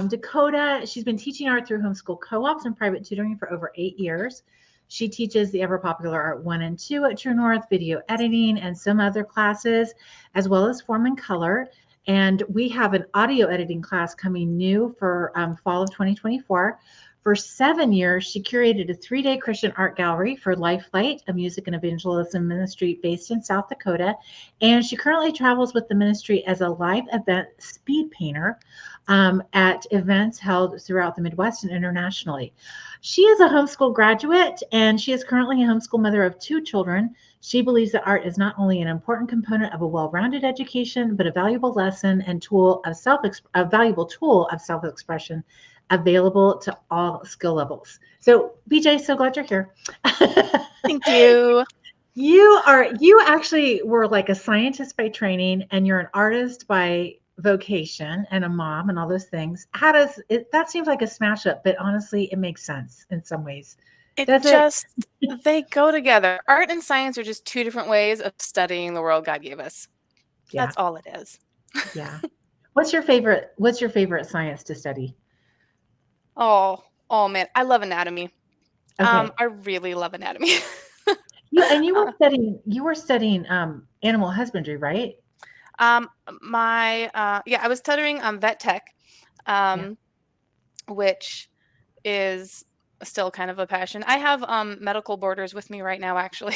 Dakota. She's been teaching art through homeschool co-ops and private tutoring for over 8 years. She teaches the ever-popular Art 1 and 2 at True North, video editing, and some other classes, as well as form and color. And we have an audio editing class coming new for fall of 2024. For 7 years, she curated a 3-day Christian art gallery for Life Light, a music and evangelism ministry based in South Dakota. And she currently travels with the ministry as a live event speed painter at events held throughout the Midwest and internationally. She is a homeschool graduate, and she is currently a homeschool mother of 2 children. She believes that art is not only an important component of a well-rounded education, but a valuable lesson and valuable tool of self-expression available to all skill levels. So BJ, so glad you're here. Thank you. You actually were like a scientist by training, and you're an artist by vocation, and a mom, and all those things. How does it, that seems like a smash up, but honestly it makes sense in some ways. They go together. Art and science are just two different ways of studying the world God gave us. Yeah. That's all it is. Yeah. What's your favorite science to study? Oh man, I love anatomy. Okay. I really love anatomy. You were studying animal husbandry, right? I was studying vet tech, which is still kind of a passion. I have medical boarders with me right now, actually.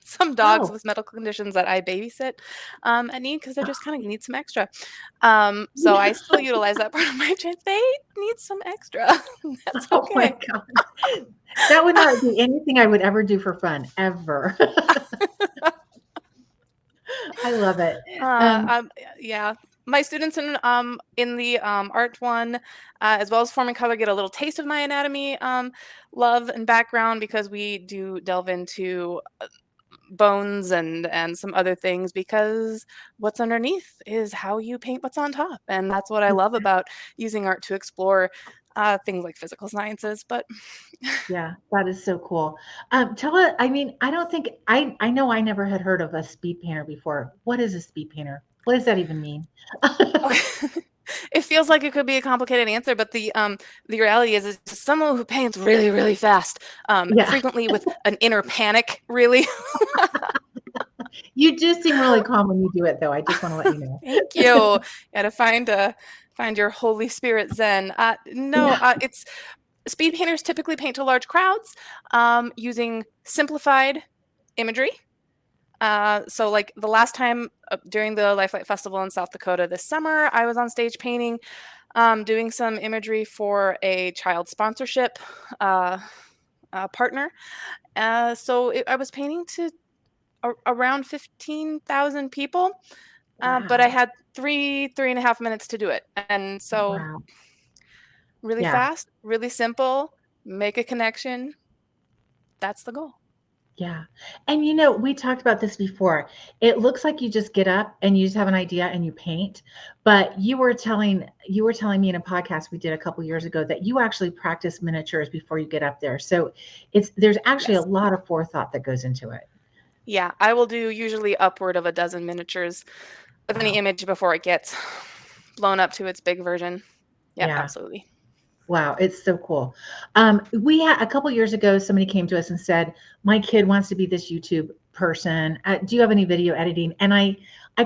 Some dogs with medical conditions that I babysit and need because they just kind of need some extra. So I still utilize that part of my trade. They need some extra. That's okay. Oh my God. That would not be anything I would ever do for fun, ever. I love it. Yeah. My students in the art one, as well as form and color, get a little taste of my anatomy love and background because we do delve into bones and some other things, because what's underneath is how you paint what's on top, and that's what I love about using art to explore things like physical sciences. But yeah, that is so cool. Tell us, I mean, I don't think I know I never had heard of a speed painter before. What is a speed painter? What does that even mean? It feels like it could be a complicated answer, but the reality is it's someone who paints really, really fast, frequently with an inner panic, really. You do seem really calm when you do it, though. I just want to let you know. Thank you. Yeah, to find your Holy Spirit Zen. It's speed painters typically paint to large crowds using simplified imagery. So like the last time during the Lifelight Festival in South Dakota this summer, I was on stage painting, doing some imagery for a child sponsorship partner. I was painting to around 15,000 people, but I had 3.5 minutes to do it. And so really fast, really simple, make a connection. That's the goal. Yeah. And we talked about this before. It looks like you just get up and you just have an idea and you paint. But you were telling me in a podcast we did a couple years ago that you actually practice miniatures before you get up there. So there's actually a lot of forethought that goes into it. Yeah, I will do usually upward of a dozen miniatures of any image before it gets blown up to its big version. Yeah, absolutely. Wow, it's so cool. We had a couple years ago, somebody came to us and said, my kid wants to be this YouTube person. Do you have any video editing? And I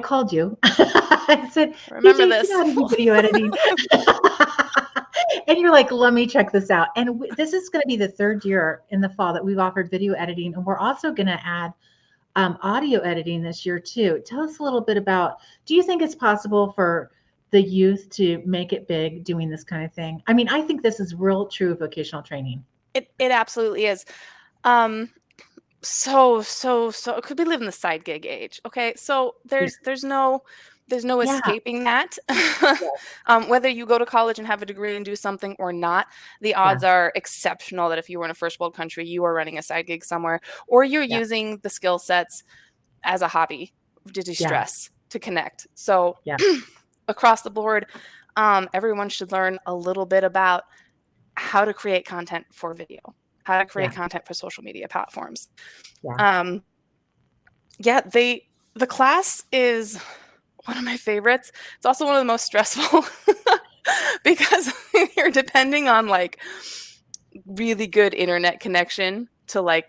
called you. I said, remember this? You know how to do video editing. And you're like, let me check this out. And this is going to be the third year in the fall that we've offered video editing. And we're also going to add audio editing this year too. Tell us a little bit about, do you think it's possible for the youth to make it big doing this kind of thing? I mean, I think this is real true vocational training. It absolutely is. So could we live in the side gig age? Okay. So there's no escaping that. Whether you go to college and have a degree and do something or not, the odds are exceptional that if you were in a first world country, you are running a side gig somewhere, or you're using the skill sets as a hobby to de-stress, to connect. So across the board, everyone should learn a little bit about how to create content for video, how to create content for social media platforms. The class is one of my favorites. It's also one of the most stressful because you're depending on like really good internet connection to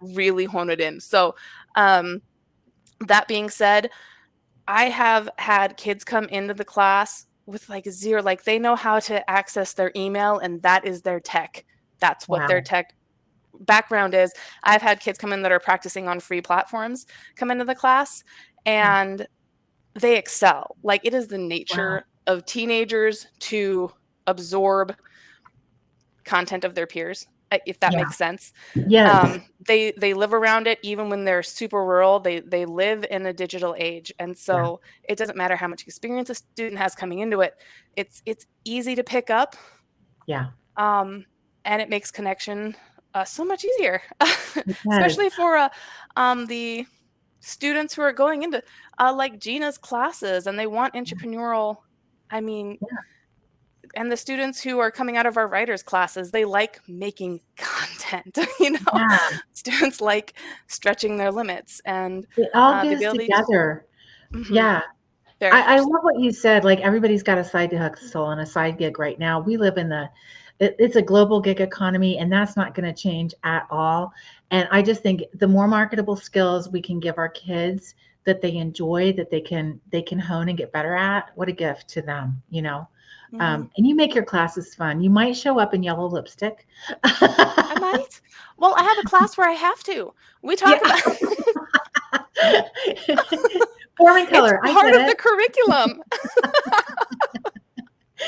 really hone it in. So that being said, I have had kids come into the class with like zero, like they know how to access their email and that is their tech. That's what their tech background is. I've had kids come in that are practicing on free platforms come into the class and they excel. Like it is the nature of teenagers to absorb content of their peers, if that makes sense. They live around it even when they're super rural. They live in a digital age, and so it doesn't matter how much experience a student has coming into it. It's easy to pick up Yeah. And it makes connection so much easier, especially for the students who are going into like Gina's classes and they want entrepreneurial, I mean, and the students who are coming out of our writers classes, they like making content, students like stretching their limits, and it all the goes ability together. to, Yeah. I very love what you said. Like, everybody's got a side hustle and a side gig right now. We live in it's a global gig economy, and that's not going to change at all. And I just think the more marketable skills we can give our kids that they enjoy, that they can hone and get better at, what a gift to them, And you make your classes fun. You might show up in yellow lipstick. I might. Well, I have a class where I have to. We talk about form and color. It's part of the curriculum.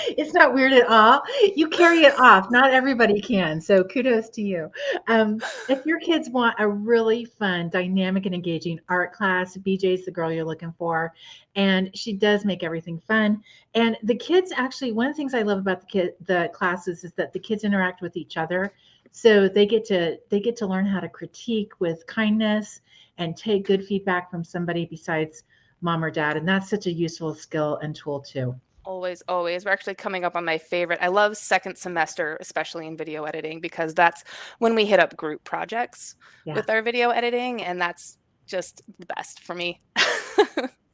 It's not weird at all. You carry it off. Not everybody can. So kudos to you. If your kids want a really fun, dynamic, and engaging art class, BJ's the girl you're looking for. And she does make everything fun. And the kids actually, one of the things I love about the classes is that the kids interact with each other. So they get to learn how to critique with kindness and take good feedback from somebody besides mom or dad. And that's such a useful skill and tool too. Always. We're actually coming up on my favorite. I love second semester, especially in video editing, because that's when we hit up group projects with our video editing. And that's just the best for me.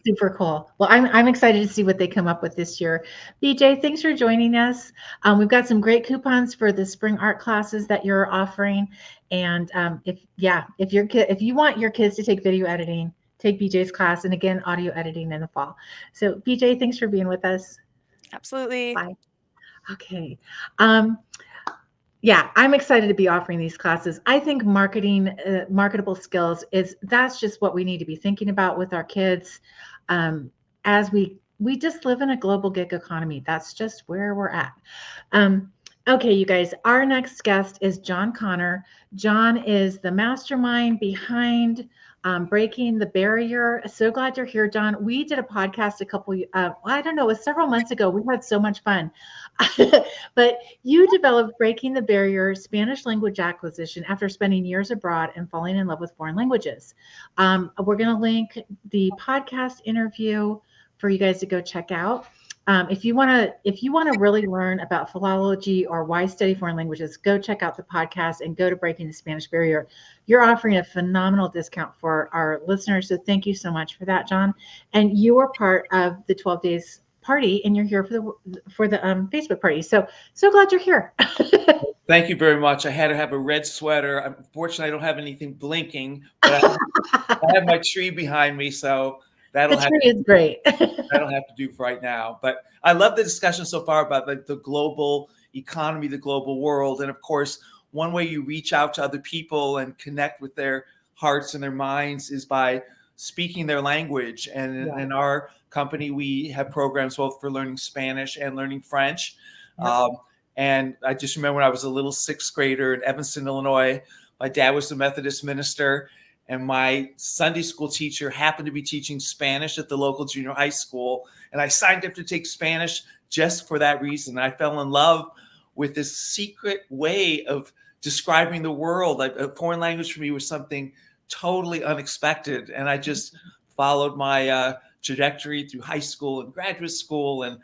Super cool. Well, I'm excited to see what they come up with this year. BJ, thanks for joining us. We've got some great coupons for the spring art classes that you're offering. And if you want your kids to take video editing, take BJ's class, and again, audio editing in the fall. So BJ, thanks for being with us. Absolutely. Bye. Okay. I'm excited to be offering these classes. I think marketable skills that's just what we need to be thinking about with our kids. As we just live in a global gig economy. That's just where we're at. Okay, you guys, our next guest is John Connor. John is the mastermind behind Breaking the Barrier. So glad you're here, John. We did a podcast it was several months ago. We had so much fun. But you developed Breaking the Barrier Spanish language acquisition after spending years abroad and falling in love with foreign languages. We're going to link the podcast interview for you guys to go check out. If you want to really learn about philology or why study foreign languages, go check out the podcast and go to Breaking the Spanish Barrier. You're offering a phenomenal discount for our listeners. So thank you so much for that, John. And you are part of the 12 days party, and you're here for the Facebook party. So glad you're here. Thank you very much. I had to have a red sweater. Unfortunately, I don't have anything blinking, but I have my tree behind me, so that'll great. That'll have to do for right now. But I love the discussion so far about the global economy, the global world. And of course, one way you reach out to other people and connect with their hearts and their minds is by speaking their language. And in our company, we have programs both for learning Spanish and learning French. And I just remember when I was a little sixth grader in Evanston, Illinois, my dad was the Methodist minister. And my Sunday school teacher happened to be teaching Spanish at the local junior high school. And I signed up to take Spanish just for that reason. I fell in love with this secret way of describing the world. A foreign language for me was something totally unexpected. And I just followed my trajectory through high school and graduate school. And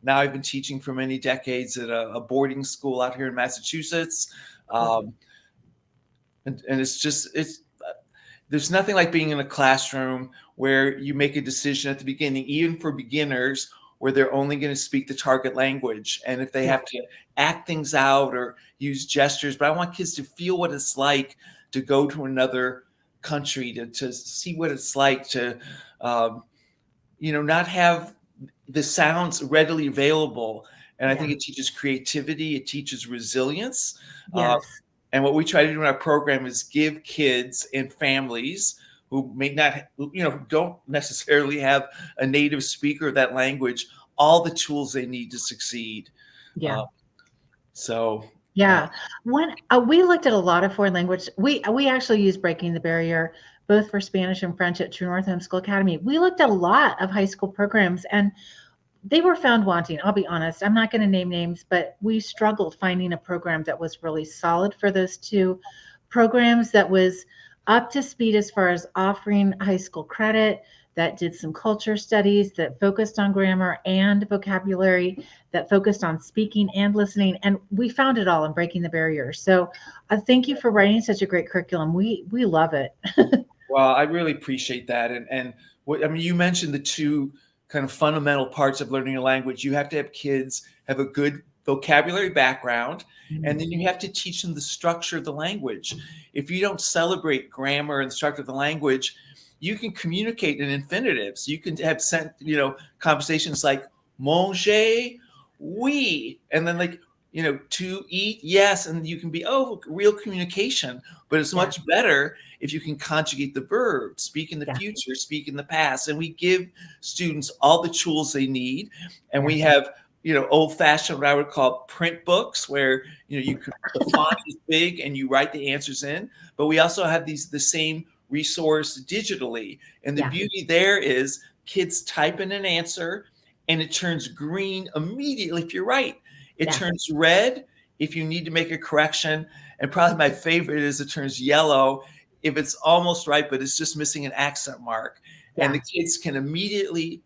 now I've been teaching for many decades at a boarding school out here in Massachusetts. And there's nothing like being in a classroom where you make a decision at the beginning, even for beginners, where they're only going to speak the target language. And if they have to act things out or use gestures, but I want kids to feel what it's like to go to another country, to see what it's like to, not have the sounds readily available. And I think it teaches creativity. It teaches resilience. Yes. And what we try to do in our program is give kids and families who may not, don't necessarily have a native speaker of that language, all the tools they need to succeed. Yeah. When we looked at a lot of foreign language, we actually use Breaking the Barrier both for Spanish and French at True North Homeschool Academy. We looked at a lot of high school programs, and they were found wanting. I'll be honest. I'm not going to name names, but we struggled finding a program that was really solid for those two programs, that was up to speed as far as offering high school credit, that did some culture studies, that focused on grammar and vocabulary, that focused on speaking and listening. And we found it all in Breaking the Barrier. So thank you for writing such a great curriculum. We love it. Well, I really appreciate that. And what, I mean, you mentioned the two kind of fundamental parts of learning a language. You have to have kids have a good vocabulary background, and then you have to teach them the structure of the language. If you don't celebrate grammar and the structure of the language, you can communicate in infinitives. You can have conversations like manger, oui, and then like, to eat, yes, and you can be, real communication. But it's much better if you can conjugate the verb, speak in the future, speak in the past. And we give students all the tools they need. And we have, old-fashioned, what I would call print books, where, the font is big and you write the answers in. But we also have the same resource digitally. And the beauty there is kids type in an answer and it turns green immediately if you're right. It turns red if you need to make a correction. And probably my favorite is it turns yellow if it's almost right, but it's just missing an accent mark. And the kids can immediately,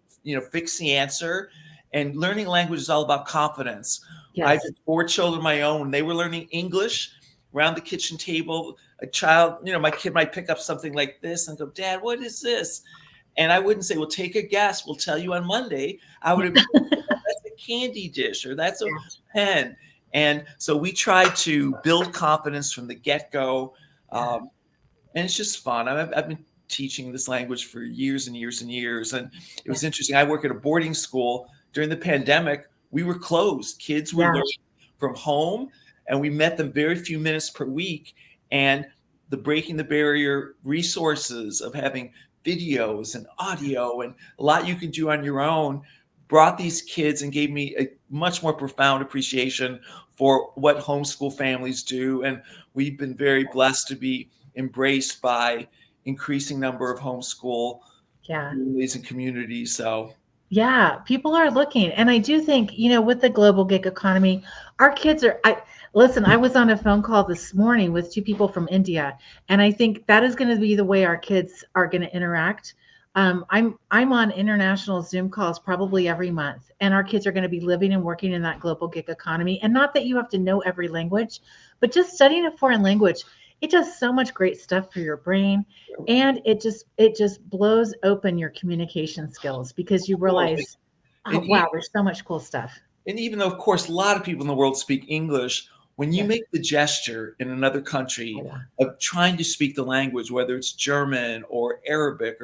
fix the answer. And learning language is all about confidence. I have 4 children of my own. They were learning English around the kitchen table. A child, my kid might pick up something like this and go, "Dad, what is this?" And I wouldn't say, "Well, take a guess. We'll tell you on Monday." I would have been, "That's a candy dish," or "That's a pen." And so we try to build confidence from the get-go. And it's just fun. I've been teaching this language for years and years and years. And it was interesting. I work at a boarding school. During the pandemic, we were closed. Kids were learning from home, and we met them very few minutes per week. And the Breaking the Barrier resources of having videos and audio and a lot you can do on your own brought these kids and gave me a much more profound appreciation for what homeschool families do. And we've been very blessed to be embraced by increasing number of homeschool families and communities. So people are looking. And I do think, with the global gig economy, our kids are, listen, I was on a phone call this morning with 2 people from India, and I think that is going to be the way our kids are going to interact. I'm on international Zoom calls probably every month, and our kids are going to be living and working in that global gig economy. And not that you have to know every language, but just studying a foreign language, it does so much great stuff for your brain. And it just blows open your communication skills, because you realize, there's so much cool stuff. And even though, of course, a lot of people in the world speak English, when you make the gesture in another country of trying to speak the language, whether it's German or Arabic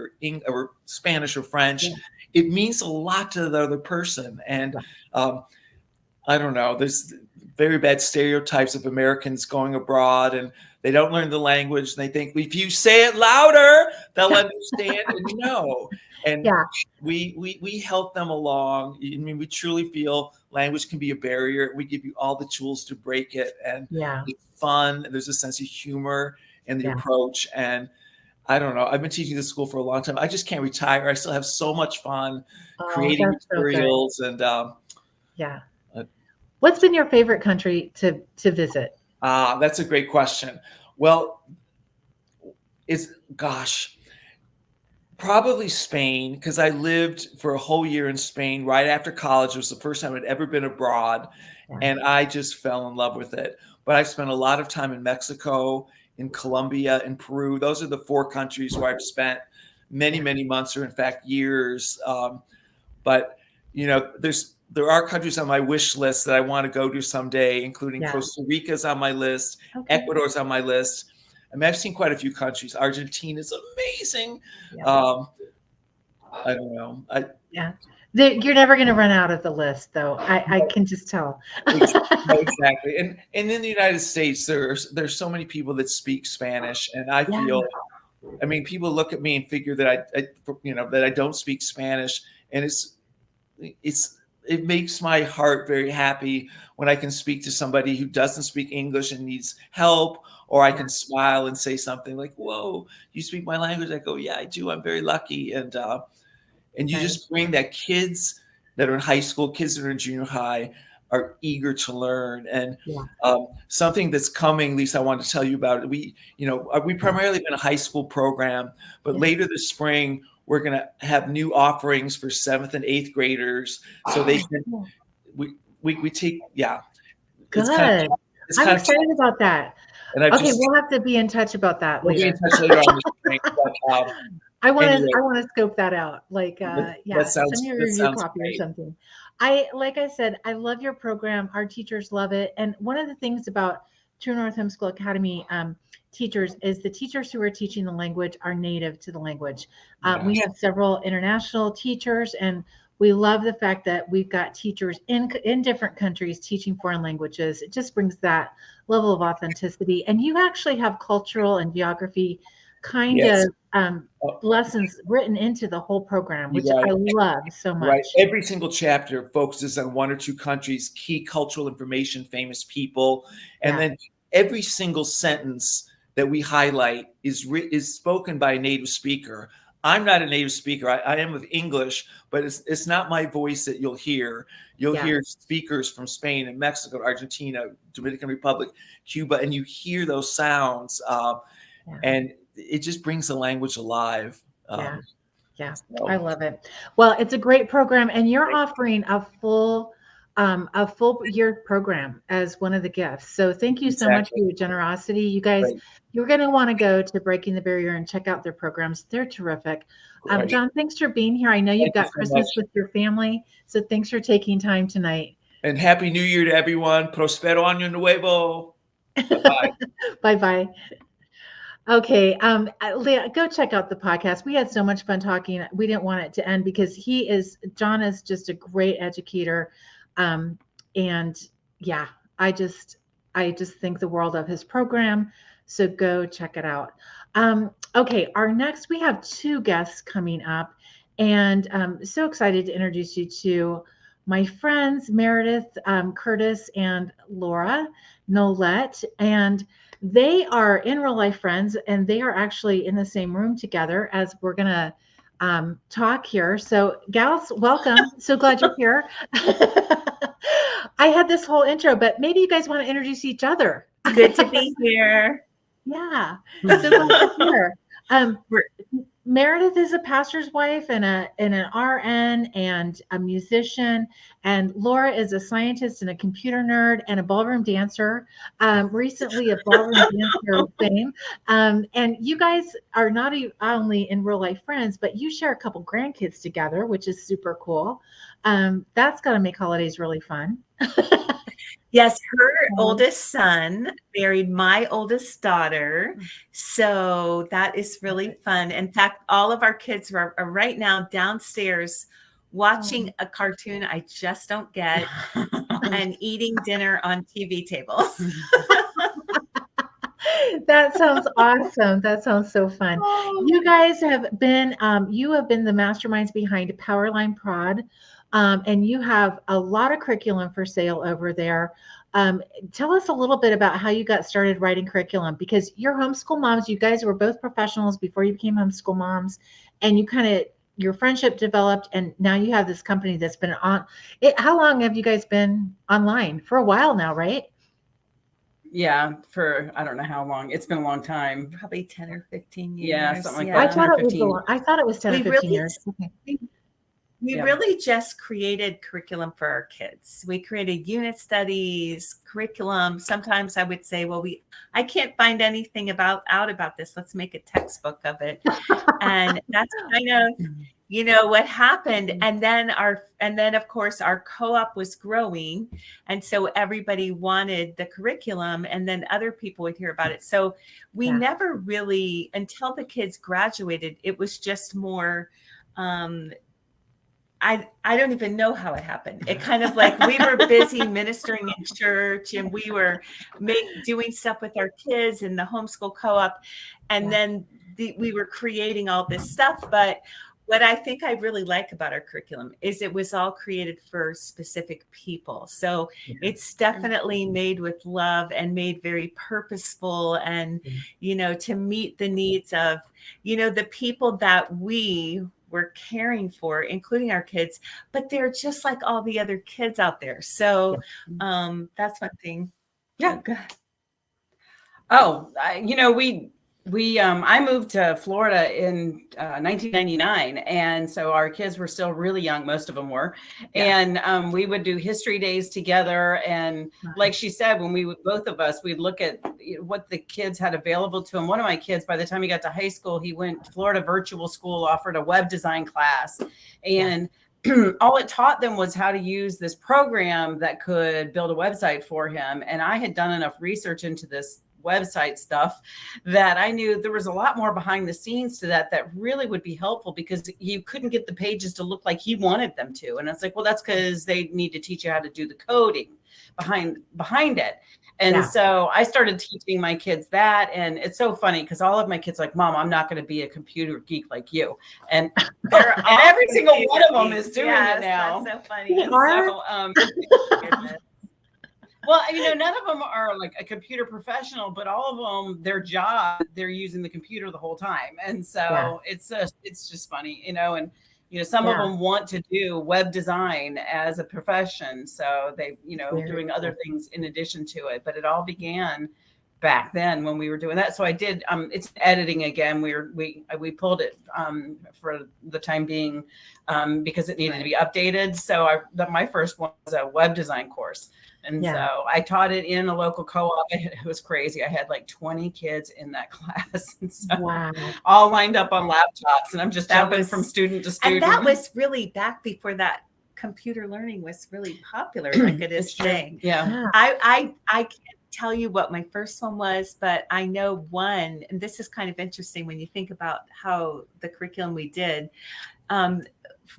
or Spanish or French, it means a lot to the other person. And I don't know, there's very bad stereotypes of Americans going abroad and they don't learn the language. And they think if you say it louder, they'll understand. And we help them along. I mean, we truly feel language can be a barrier. We give you all the tools to break it. And it's fun. There's a sense of humor in the approach. And I don't know, I've been teaching this school for a long time. I just can't retire. I still have so much fun creating materials. So what's been your favorite country to visit? That's a great question. Well, probably Spain, because I lived for a whole year in Spain right after college. It was the first time I'd ever been abroad, and I just fell in love with it. But I spent a lot of time in Mexico, in Colombia, in Peru. Those are the 4 countries where I've spent many, many months, or in fact years. But there are countries on my wish list that I want to go to someday, including Costa Rica's on my list, Ecuador's on my list. I mean, I've seen quite a few countries. Argentina's amazing. I don't know. You're never going to run out of the list, though. I can just tell. Exactly. And in the United States, there's so many people that speak Spanish, and I feel, I mean, people look at me and figure that that I don't speak Spanish, and it makes my heart very happy when I can speak to somebody who doesn't speak English and needs help, or I can smile and say something like, "Whoa, you speak my language?" I go, "Yeah, I do. I'm very lucky." And you just bring that kids that are in high school, kids that are in junior high are eager to learn. And something that's coming, Lisa, I wanted to tell you about. We primarily been a high school program, but later this spring, we're going to have new offerings for 7th and 8th graders. So they can, we take, Good. I'm excited about that. And okay, we'll have to be in touch about that later. We'll be in touch later on this spring. But, I want to scope that out. Like, send me a review copy or something. Like I said, I love your program. Our teachers love it. And one of the things about True North Homeschool Academy teachers is the teachers who are teaching the language are native to the language. We have several international teachers, and we love the fact that we've got teachers in different countries teaching foreign languages. It just brings that level of authenticity. And you actually have cultural and geography kind of lessons written into the whole program, which I love so much. Right. Every single chapter focuses on 1 or 2 countries, key cultural information, famous people. And then every single sentence that we highlight is spoken by a native speaker. I'm not a native speaker. I am of English, but it's not my voice that you'll hear. You'll hear speakers from Spain and Mexico, Argentina, Dominican Republic, Cuba, and you hear those sounds. And it just brings the language alive. I love it. Well, it's a great program, and you're offering a full year program as one of the gifts. So thank you so much for your generosity. You guys, you're going to want to go to Breaking the Barrier and check out their programs. They're terrific. John, thanks for being here. I know you've got Christmas with your family, so thanks for taking time tonight. And Happy New Year to everyone. Prospero año nuevo. Bye-bye. Bye-bye. Okay, Leah, go check out the podcast. We had so much fun talking. We didn't want it to end because John is just a great educator. And I just think the world of his program. So go check it out. Okay, we have 2 guests coming up, and I'm so excited to introduce you to my friends, Meredith, Curtis, and Laura Nolette. And they are in real life friends, and they are actually in the same room together as we're going to talk here. So gals, welcome. So glad you're here. I had this whole intro, but maybe you guys want to introduce each other. Good to be here. Yeah. So glad you're here. Meredith is a pastor's wife and an RN and a musician, and Laura is a scientist and a computer nerd and a ballroom dancer, recently a ballroom dancer fame. And you guys are not only in real life friends, but you share a couple grandkids together, which is super cool. That's got to make holidays really fun. Yes, her oldest son married my oldest daughter. So that is really fun. In fact, all of our kids are right now downstairs watching a cartoon I just don't get and eating dinner on TV tables. That sounds awesome. That sounds so fun. You guys have been the masterminds behind Powerline Prod. And you have a lot of curriculum for sale over there. Tell us a little bit about how you got started writing curriculum, because you're homeschool moms. You guys were both professionals before you became homeschool moms, and your friendship developed, and now you have this company that's been on it. How long have you guys been online? For a while now, right? Yeah, for I don't know how long. It's been a long time. Probably 10 or 15 years. Yeah, something like that. I thought it was 10 or 15 years. Okay. We really just created curriculum for our kids. We created unit studies, curriculum. Sometimes I would say, well, I can't find anything out about this. Let's make a textbook of it. And that's kind of, what happened. And then of course our co-op was growing. And so everybody wanted the curriculum, and then other people would hear about it. So we never really, until the kids graduated, it was just more, I don't even know how it happened. It kind of like we were busy ministering in church, and we were doing stuff with our kids in the homeschool co-op. And then we were creating all this stuff. But what I think I really like about our curriculum is it was all created for specific people. So it's definitely made with love and made very purposeful, and, to meet the needs of, the people that we we're caring for, including our kids, but they're just like all the other kids out there. So that's one thing. Yeah. Oh, I moved to Florida in 1999. And so our kids were still really young. Most of them were. Yeah. And we would do history days together. And like she said, both of us, we'd look at what the kids had available to them. One of my kids, by the time he got to high school, he went to Florida Virtual School, offered a web design class. And all it taught them was how to use this program that could build a website for him. And I had done enough research into this website stuff that I knew there was a lot more behind the scenes to that really would be helpful, because you couldn't get the pages to look like he wanted them to. And it's like, well, that's because they need to teach you how to do the coding behind it. And so I started teaching my kids that. And it's so funny because all of my kids are like, Mom, I'm not going to be a computer geek like you. And every single one of them is doing it now. That's so funny. Well, none of them are like a computer professional, but all of them, their job, they're using the computer the whole time. And so it's just funny, and some of them want to do web design as a profession. So they, doing other things in addition to it, but it all began back then when we were doing that. So I did, it's editing again. We pulled it for the time being because it needed to be updated. So my first one was a web design course. And so I taught it in a local co-op. It was crazy. I had like 20 kids in that class. And so all lined up on laptops, and I'm just jumping from student to student. And that was really back before that computer learning was really popular like it is today. Yeah. I can't tell you what my first one was, but I know one, and this is kind of interesting when you think about how the curriculum we did.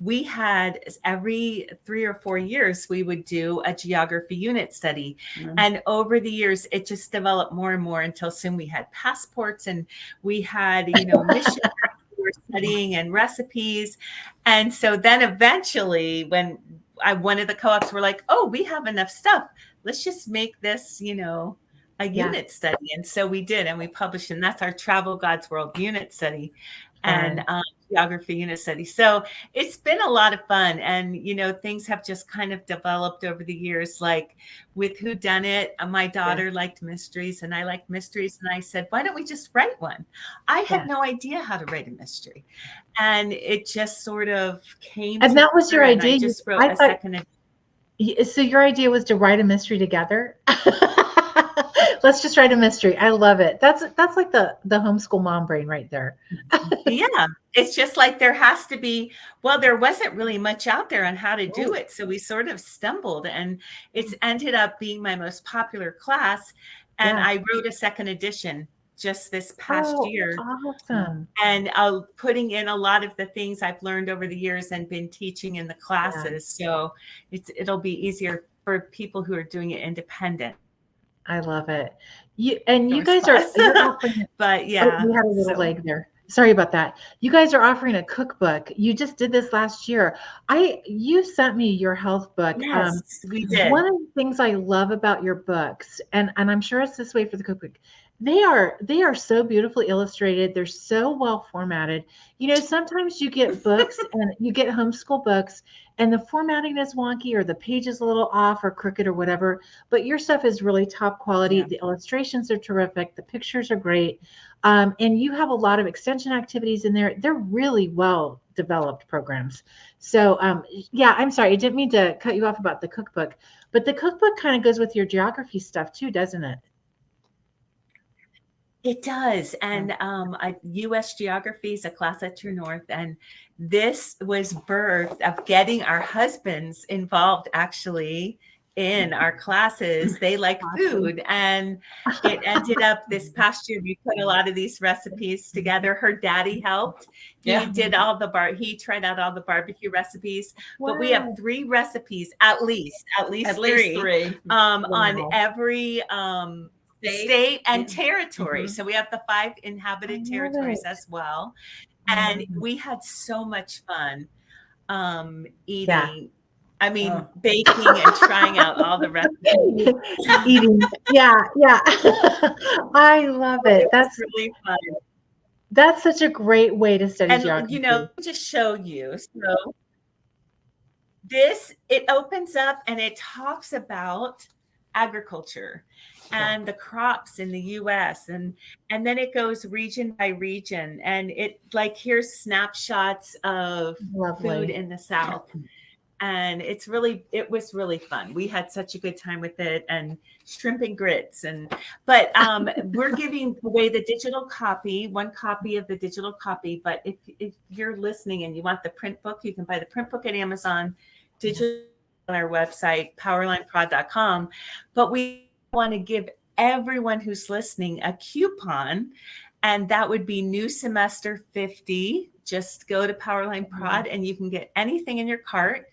We had every 3 or 4 years, we would do a geography unit study. Mm-hmm. And over the years, it just developed more and more until soon we had passports and we had, missions we were studying and recipes. And so then eventually when one of the co-ops were like, oh, we have enough stuff. Let's just make this, a unit study. And so we did, and we published, and that's our Travel God's World unit study. And geography unit study. So it's been a lot of fun. And, things have just kind of developed over the years, like with Whodunit. My daughter liked mysteries and I liked mysteries. And I said, why don't we just write one? I had no idea how to write a mystery. And it just sort of came. And that was your idea. I just wrote a second. So your idea was to write a mystery together? Let's just write a mystery. I love it. That's like the homeschool mom brain right there. Yeah. It's just like there has to be, there wasn't really much out there on how to do it. So we sort of stumbled, and it's ended up being my most popular class. And I wrote a second edition just this past year. Awesome. And putting in a lot of the things I've learned over the years and been teaching in the classes. So it'll be easier for people who are doing it independent. I love it. You guys are offering, but we had a little leg there. Sorry about that. You guys are offering a cookbook. You just did this last year. You sent me your health book. Yes, we did. One of the things I love about your books, and I'm sure it's this way for the cookbook, they are so beautifully illustrated. They're so well formatted. Sometimes you get books and you get homeschool books and the formatting is wonky or the page is a little off or crooked or whatever, but your stuff is really top quality. Yeah. The illustrations are terrific. The pictures are great. And you have a lot of extension activities in there. They're really well developed programs. So I'm sorry. I didn't mean to cut you off about the cookbook, but the cookbook kind of goes with your geography stuff too, doesn't it? It does. And U.S. Geography is a class at True North. And this was birthed of getting our husbands involved actually in our classes. They like food. And it ended up this past year, we put a lot of these recipes together. Her daddy helped. He did he tried out all the barbecue recipes. Wow. But we have 3 recipes, at least three. On every state and territory. Mm-hmm. So we have the 5 inhabited territories as well. And we had so much fun eating. Yeah. I mean, baking and trying out all the recipes. Eating. Yeah. I love it. That's really fun. That's such a great way to study And, geography. you know, just show you. So it opens up and it talks about agriculture and the crops in the US, and then it goes region by region, and it like here's snapshots of food in the South. And it was really fun. We had such a good time with it, and shrimp and grits. But we're giving away the digital copy, one copy of the digital copy. But if you're listening and you want the print book, you can buy the print book at Amazon, digital on our website, powerlineprod.com. But we want to give everyone who's listening a coupon, and that would be new semester 50. Just go to Powerline Prod and you can get anything in your cart.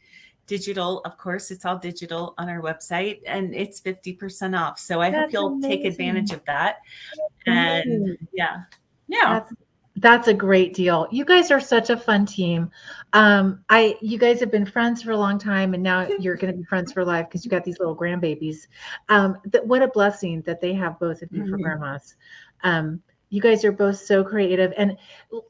Digital, of course, it's all digital on our website, and it's 50% off. So I hope you'll take advantage of that. And yeah. That's a great deal. You guys are such a fun team. You guys have been friends for a long time, and now you're going to be friends for life because you got these little grandbabies. What a blessing that they have both of you for grandmas. You guys are both so creative. And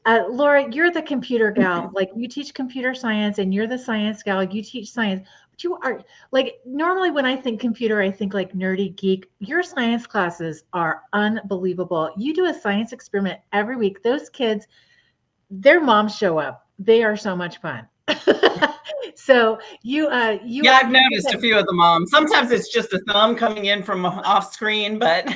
Laura, you're the computer gal. Like, you teach computer science, and you're the science gal. You teach science. But you are, like, normally when I think computer, I think like nerdy geek. Your science classes are unbelievable. You do a science experiment every week. Those kids, their moms show up. They are so much fun. So I've noticed a few of the moms. Sometimes it's just a thumb coming in from off screen, but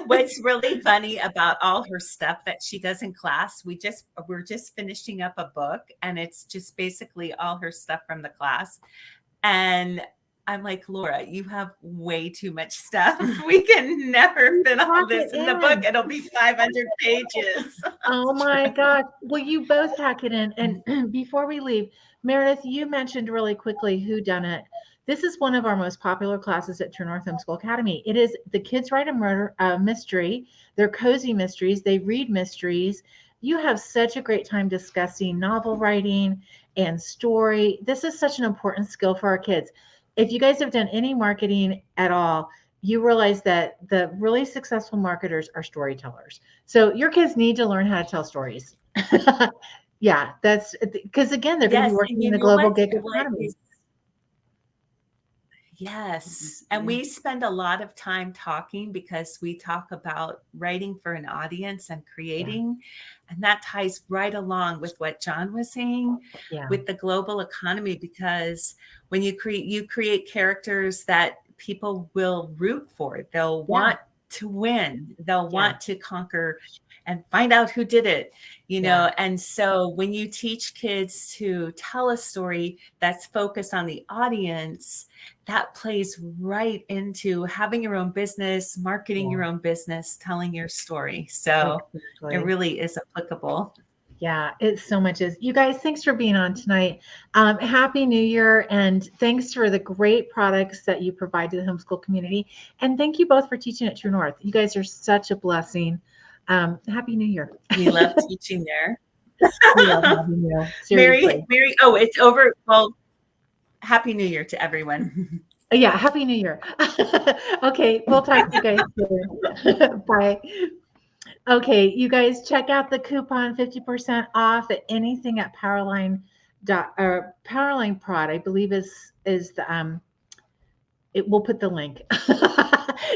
what's really funny about all her stuff that she does in class, we're just finishing up a book, and it's just basically all her stuff from the class. And I'm like, Laura, you have way too much stuff. We can never fit all this in the book. It'll be 500 pages. Oh my God. Well, you both hack it in. And before we leave, Meredith, you mentioned really quickly Whodunit. This is one of our most popular classes at True North Homeschool Academy. It is the kids write a mystery. They're cozy mysteries. They read mysteries. You have such a great time discussing novel writing and story. This is such an important skill for our kids. If you guys have done any marketing at all, you realize that the really successful marketers are storytellers. So your kids need to learn how to tell stories. Yeah, that's because, again, they're going to be working in the global gig economy. Yes. And we spend a lot of time talking because we talk about writing for an audience and creating. And that ties right along with what John was saying with the global economy, because when you create characters that people will root for, they'll want to win, they'll want to conquer and find out who did it, you know? And so when you teach kids to tell a story that's focused on the audience, that plays right into having your own business, marketing your own business, telling your story. So it really is applicable. Yeah, it so much is. You guys, thanks for being on tonight. Happy New Year, and thanks for the great products that you provide to the homeschool community. And thank you both for teaching at True North. You guys are such a blessing. Happy New Year. We love teaching there. We love having you. Seriously. Mary, oh, it's over. Well, Happy New Year to everyone. Yeah, Happy New Year. Okay, we'll talk to you guys soon. Bye. Okay, you guys, check out the coupon, 50% off at anything at Powerline Prod, I believe is the we'll put the link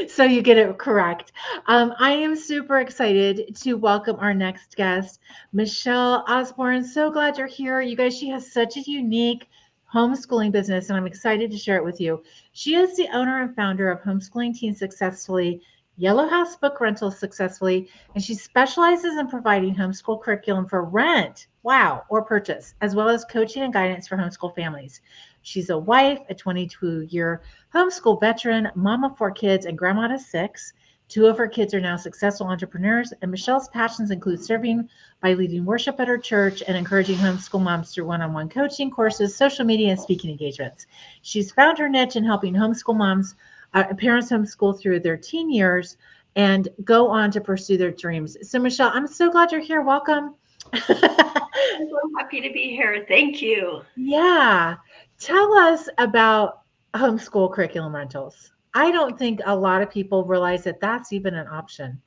so you get it correct. I am super excited to welcome our next guest, Michelle Osborne. So glad you're here. You guys, she has such a unique homeschooling business, and I'm excited to share it with you. She is the owner and founder of Homeschooling Teens Successfully, Yellow House Book Rentals Successfully, and she specializes in providing homeschool curriculum for rent, or purchase, as well as coaching and guidance for homeschool families. She's a wife, a 22-year homeschool veteran, mom of 4 kids, and grandma to 6. 2 of her kids are now successful entrepreneurs, and Michelle's passions include serving by leading worship at her church and encouraging homeschool moms through one-on-one coaching courses, social media, and speaking engagements. She's found her niche in helping homeschool moms, parents homeschool through their teen years and go on to pursue their dreams. So, Michelle, I'm so glad you're here. Welcome. I'm so happy to be here. Thank you. Yeah. Tell us about homeschool curriculum rentals. I don't think a lot of people realize that that's even an option.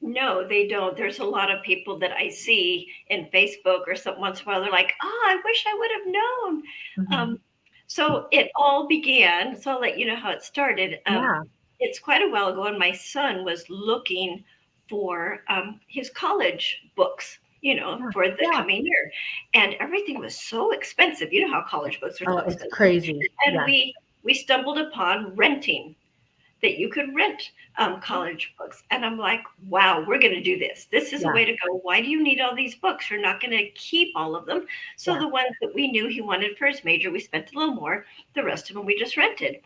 No, they don't. There's a lot of people that I see in Facebook or something once in a while. They're like, "Oh, I wish I would have known." So it all began. So I'll let you know how it started. It's quite a while ago, and my son was looking for his college books, for the coming year, and everything was so expensive. You know how college books are so expensive. It's crazy. And we stumbled upon renting, that you could rent college books. And I'm like, wow, we're going to do this. This is a way to go. Why do you need all these books? You're not going to keep all of them. So the ones that we knew he wanted for his major, we spent a little more. The rest of them we just rented.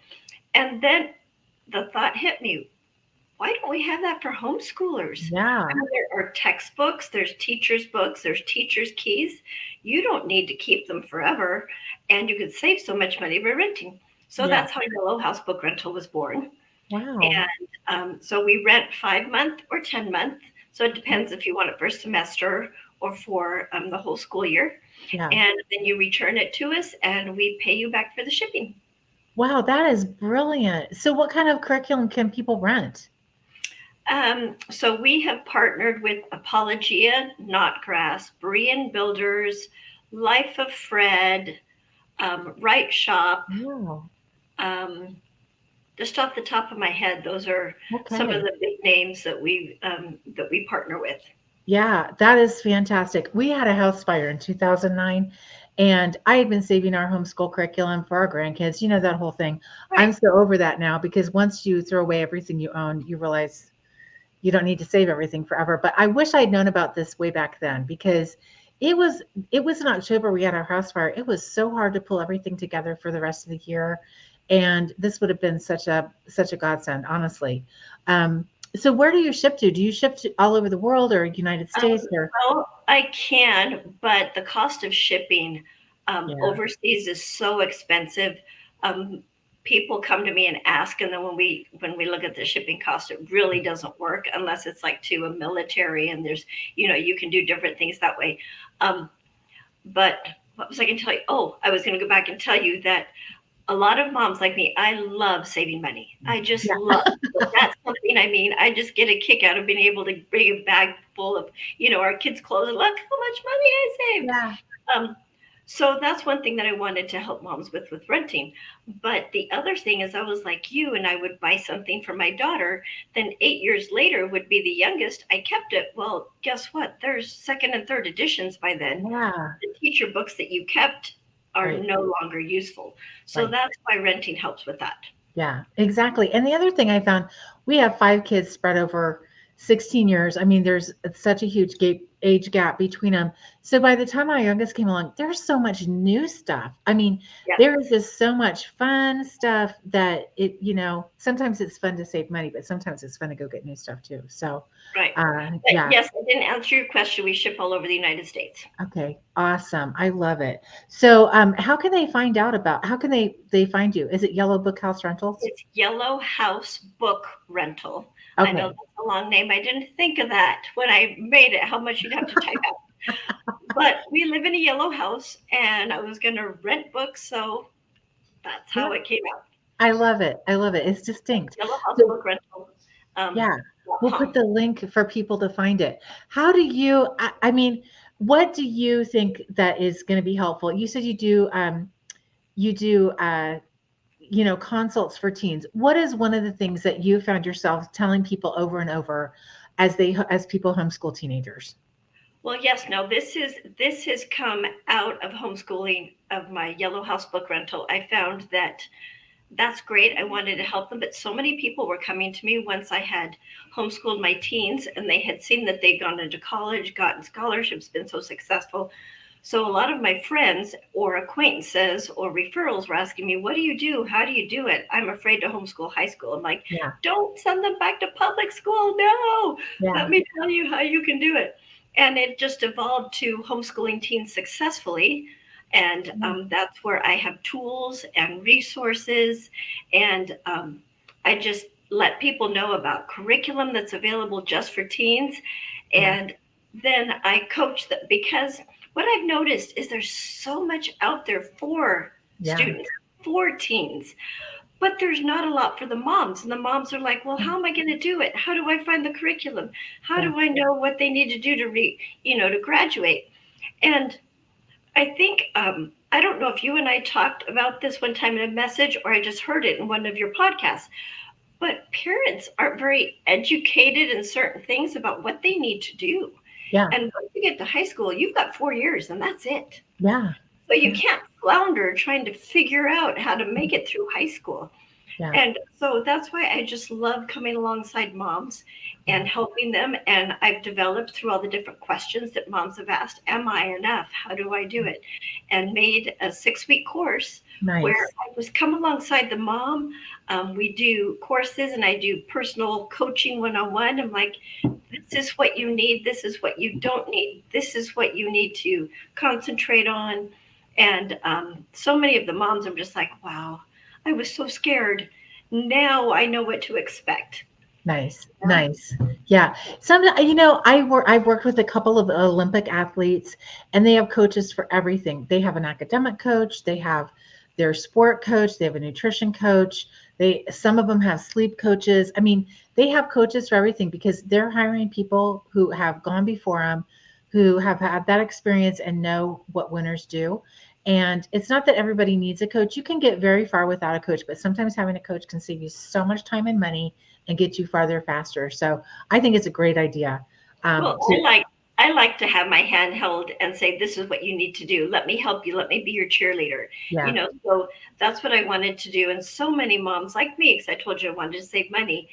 And then the thought hit me, why don't we have that for homeschoolers? Yeah. I mean, there are textbooks, there's teachers' books, there's teachers' keys. You don't need to keep them forever. And you could save so much money by renting. So that's how Yellow House Book Rental was born. Wow. And so we rent 5-month or 10-month. So it depends if you want it for a semester or for the whole school year. And then you return it to us and we pay you back for the shipping. Wow, that is brilliant. So what kind of curriculum can people rent? So we have partnered with Apologia, Knotgrass, Berean Builders, Life of Fred, Right Shop. Just off the top of my head, those are some of the big names that we partner with. Yeah, that is fantastic. We had a house fire in 2009, and I had been saving our homeschool curriculum for our grandkids. You know, that whole thing. Right. I'm so over that now, because once you throw away everything you own, you realize you don't need to save everything forever. But I wish I'd known about this way back then, because it was in October we had our house fire. It was so hard to pull everything together for the rest of the year. And this would have been such a godsend, honestly. So where do you ship to? Do you ship to all over the world or United States? Well, I can, but the cost of shipping overseas is so expensive. People come to me and ask, and then when we look at the shipping cost, it really doesn't work unless it's like to a military, and there's, you can do different things that way. But what was I going to tell you? Oh, I was going to go back and tell you that a lot of moms like me, I love saving money. I just love it. That's something, I just get a kick out of being able to bring a bag full of, our kids' clothes and look how much money I saved. So that's one thing that I wanted to help moms with renting. But the other thing is I was like you, and I would buy something for my daughter. Then 8 years later would be the youngest. I kept it. Well, guess what? There's second and third editions by then. The teacher books that you kept are no longer useful. So that's why renting helps with that. Yeah, exactly. And the other thing I found, we have 5 kids spread over 16 years. I mean, there's such a huge age gap between them. So by the time our youngest came along, there's so much new stuff. I mean, there is just so much fun stuff that sometimes it's fun to save money, but sometimes it's fun to go get new stuff too. So, yes, I didn't answer your question. We ship all over the United States. Okay, awesome. I love it. So, how can they find out how can they find you? Is it Yellow Book House Rentals? It's Yellow House Book Rental. Okay. I know that's a long name. I didn't think of that when I made it, how much you'd have to type out. But we live in a yellow house, and I was going to rent books, so that's how it came out. I love it. It's distinct. Yellow House Book Rental. We'll put the link for people to find it. How do you, what do you think that is going to be helpful? You said you do consults for teens. What is one of the things that you found yourself telling people over and over as people homeschool teenagers? Well, yes, no, this has come out of homeschooling, of my Yellow House Book Rental. I found that's great. I wanted to help them, but so many people were coming to me once I had homeschooled my teens, and they had seen that they'd gone into college, gotten scholarships, been so successful. So a lot of my friends or acquaintances or referrals were asking me, what do you do? How do you do it? I'm afraid to homeschool high school. I'm like, don't send them back to public school. No, let me tell you how you can do it. And it just evolved to homeschooling teens successfully. And that's where I have tools and resources. And I just let people know about curriculum that's available just for teens. And then I coach them, because what I've noticed is there's so much out there for students, for teens. but there's not a lot for the moms. And the moms are like, well, how am I going to do it? How do I find the curriculum? How do I know what they need to do to graduate? And I think, I don't know if you and I talked about this one time in a message, or I just heard it in one of your podcasts, but parents aren't very educated in certain things about what they need to do. Yeah. And once you get to high school, you've got 4 years and that's it. Yeah. So you can't flounder trying to figure out how to make it through high school. Yeah. And so that's why I just love coming alongside moms and helping them. And I've developed through all the different questions that moms have asked, am I enough? How do I do it? And made a 6-week course where I just come alongside the mom. We do courses and I do personal coaching 101. I'm like, this is what you need. This is what you don't need. This is what you need to concentrate on. And so many of the moms, I'm just like, wow, I was so scared. Now I know what to expect. Nice. Yeah. I've worked with a couple of Olympic athletes, and they have coaches for everything. They have an academic coach. They have their sport coach. They have a nutrition coach. Some of them have sleep coaches. I mean, they have coaches for everything because they're hiring people who have gone before them, who have had that experience and know what winners do. And it's not that everybody needs a coach. You can get very far without a coach, but sometimes having a coach can save you so much time and money and get you farther faster. So I think it's a great idea. I like to have my hand held and say, this is what you need to do. Let me help you. Let me be your cheerleader. Yeah. So that's what I wanted to do. And so many moms like me, because I told you I wanted to save money,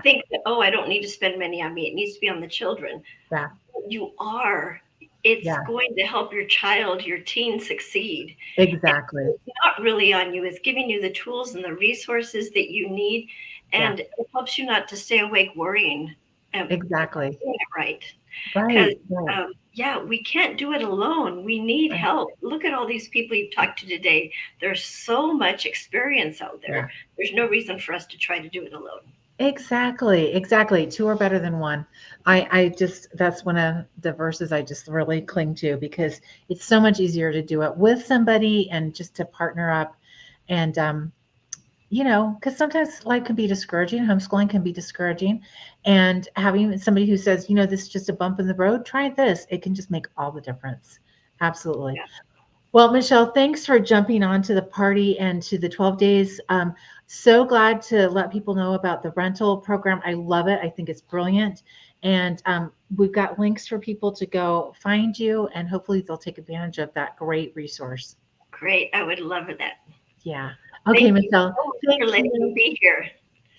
think that, I don't need to spend money on me. It needs to be on the children. Yeah. You are. It's going to help your child, your teen succeed. Exactly. And it's not really on you. It's giving you the tools and the resources that you need. And it helps you not to stay awake worrying. Exactly. Doing it right. Right. We can't do it alone. We need help. Look at all these people you've talked to today. There's so much experience out there. Yeah. There's no reason for us to try to do it alone. Exactly. 2 are better than 1. That's one of the verses I just really cling to because it's so much easier to do it with somebody and just to partner up. And, because sometimes life can be discouraging. Homeschooling can be discouraging. And having somebody who says, this is just a bump in the road, try this. It can just make all the difference. Absolutely. Yeah. Well, Michelle, thanks for jumping on to the party and to the 12 days. So glad to let people know about the rental program. I love it. I think it's brilliant. And we've got links for people to go find you, and hopefully they'll take advantage of that great resource. Great. I would love that. Yeah. Okay, Michelle. Thank you for letting me be here.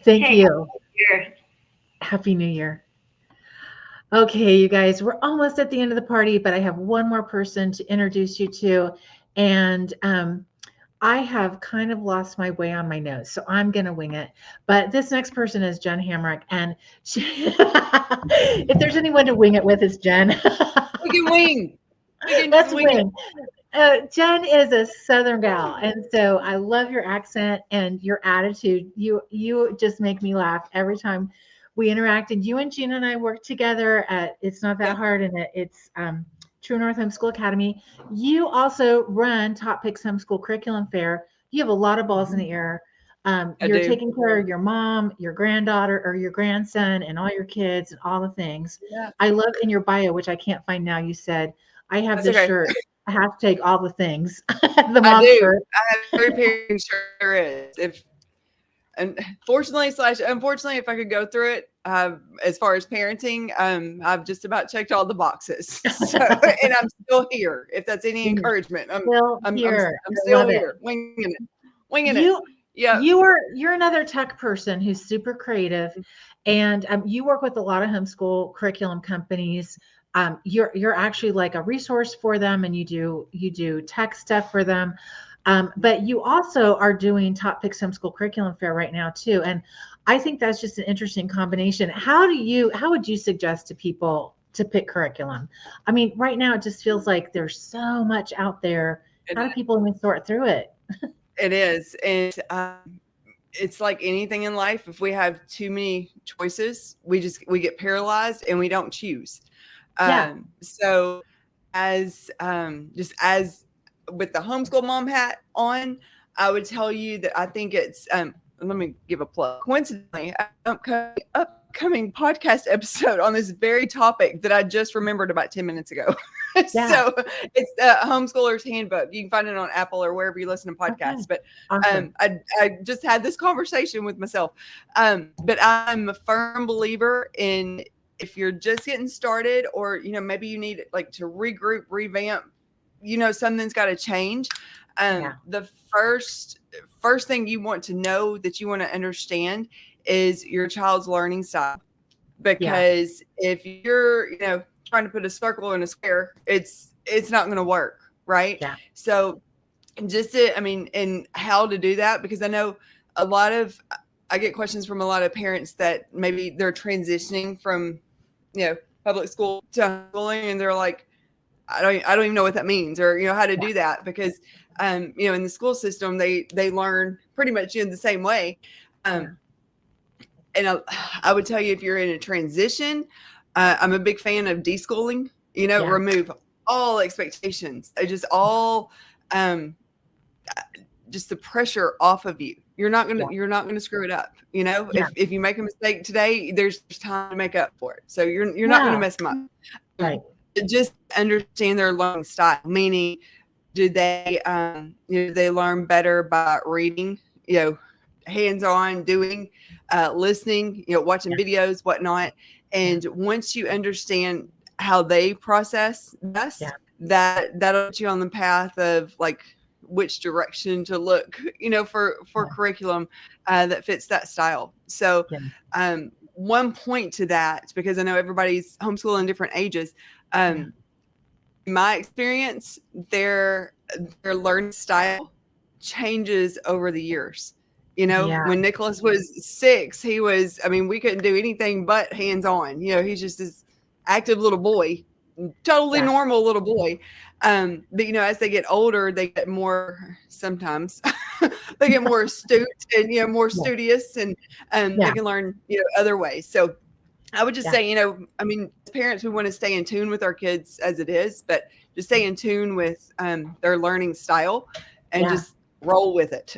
Thank you. Happy New Year. Okay, you guys, we're almost at the end of the party, but I have one more person to introduce you to. And I have kind of lost my way on my notes, so I'm going to wing it. But this next person is Jen Hamrick. And if there's anyone to wing it with, it's Jen. We can wing. Let's wing. Jen is a Southern gal, and so I love your accent and your attitude. You just make me laugh every time we interact. And you and Gina and I work together at It's Not That Hard, and it's True North Homeschool Academy. You also run Top Picks Homeschool Curriculum Fair. You have a lot of balls in the air. You're taking care of your mom, your granddaughter, or your grandson, and all your kids, and all the things. Yeah. I love in your bio, which I can't find now, you said, I have this shirt. I have to take all the things. The mom shirt. I have every pair of shirts. Unfortunately, if I could go through it, as far as parenting, I've just about checked all the boxes. So, and I'm still here. If that's any encouragement, I'm still here. Winging it. Yeah. You're another tech person who's super creative, and you work with a lot of homeschool curriculum companies. You're actually like a resource for them, and you do tech stuff for them. But you also are doing Top Picks Homeschool Curriculum Fair right now too. And I think that's just an interesting combination. How would you suggest to people to pick curriculum? I mean, right now it just feels like there's so much out there. How do people even sort through it? It is. And it's like anything in life. If we have too many choices, we get paralyzed and we don't choose. So as with the homeschool mom hat on, I would tell you that I think it's let me give a plug. Coincidentally, upcoming podcast episode on this very topic that I just remembered about 10 minutes ago. Yeah. So it's the Homeschooler's Handbook. You can find it on Apple or wherever you listen to podcasts. Okay. But Awesome. I just had this conversation with myself. But I'm a firm believer in, if you're just getting started, or, you know, maybe you need like to regroup, revamp, you know, something's got to change. The first thing you want to know, that you want to understand, is your child's learning style. Because if you're, you know, trying to put a circle in a square, it's not going to work, right? Yeah. So just and how to do that, because I know I get questions from a lot of parents that maybe they're transitioning from, you know, public school to homeschooling, and they're like, I don't even know what that means, or, you know, how to do that, because you know, in the school system they learn pretty much in the same way. And I would tell you, if you're in a transition, I'm a big fan of deschooling. You know, remove all expectations, just all just the pressure off of you. You're not gonna screw it up. You know, if you make a mistake today, there's time to make up for it. So you're not gonna mess them up. Right. Just understand their learning style. Meaning, do they you know, they learn better by reading, you know, hands-on, doing, listening, you know, watching videos, whatnot. And once you understand how they process this, that'll put you on the path of like which direction to look, you know, for curriculum that fits that style. So one point to that, because I know everybody's homeschooling different ages. In my experience, their learning style changes over the years. You know, when Nicholas was 6, he was, we couldn't do anything but hands-on. You know, he's just this active little boy, totally normal little boy. But, you know, as they get older, they get more, sometimes they get more astute and, you know, more studious, and they can learn, you know, other ways. So I would just say, you know, as parents, we want to stay in tune with our kids as it is, but just stay in tune with their learning style and just roll with it.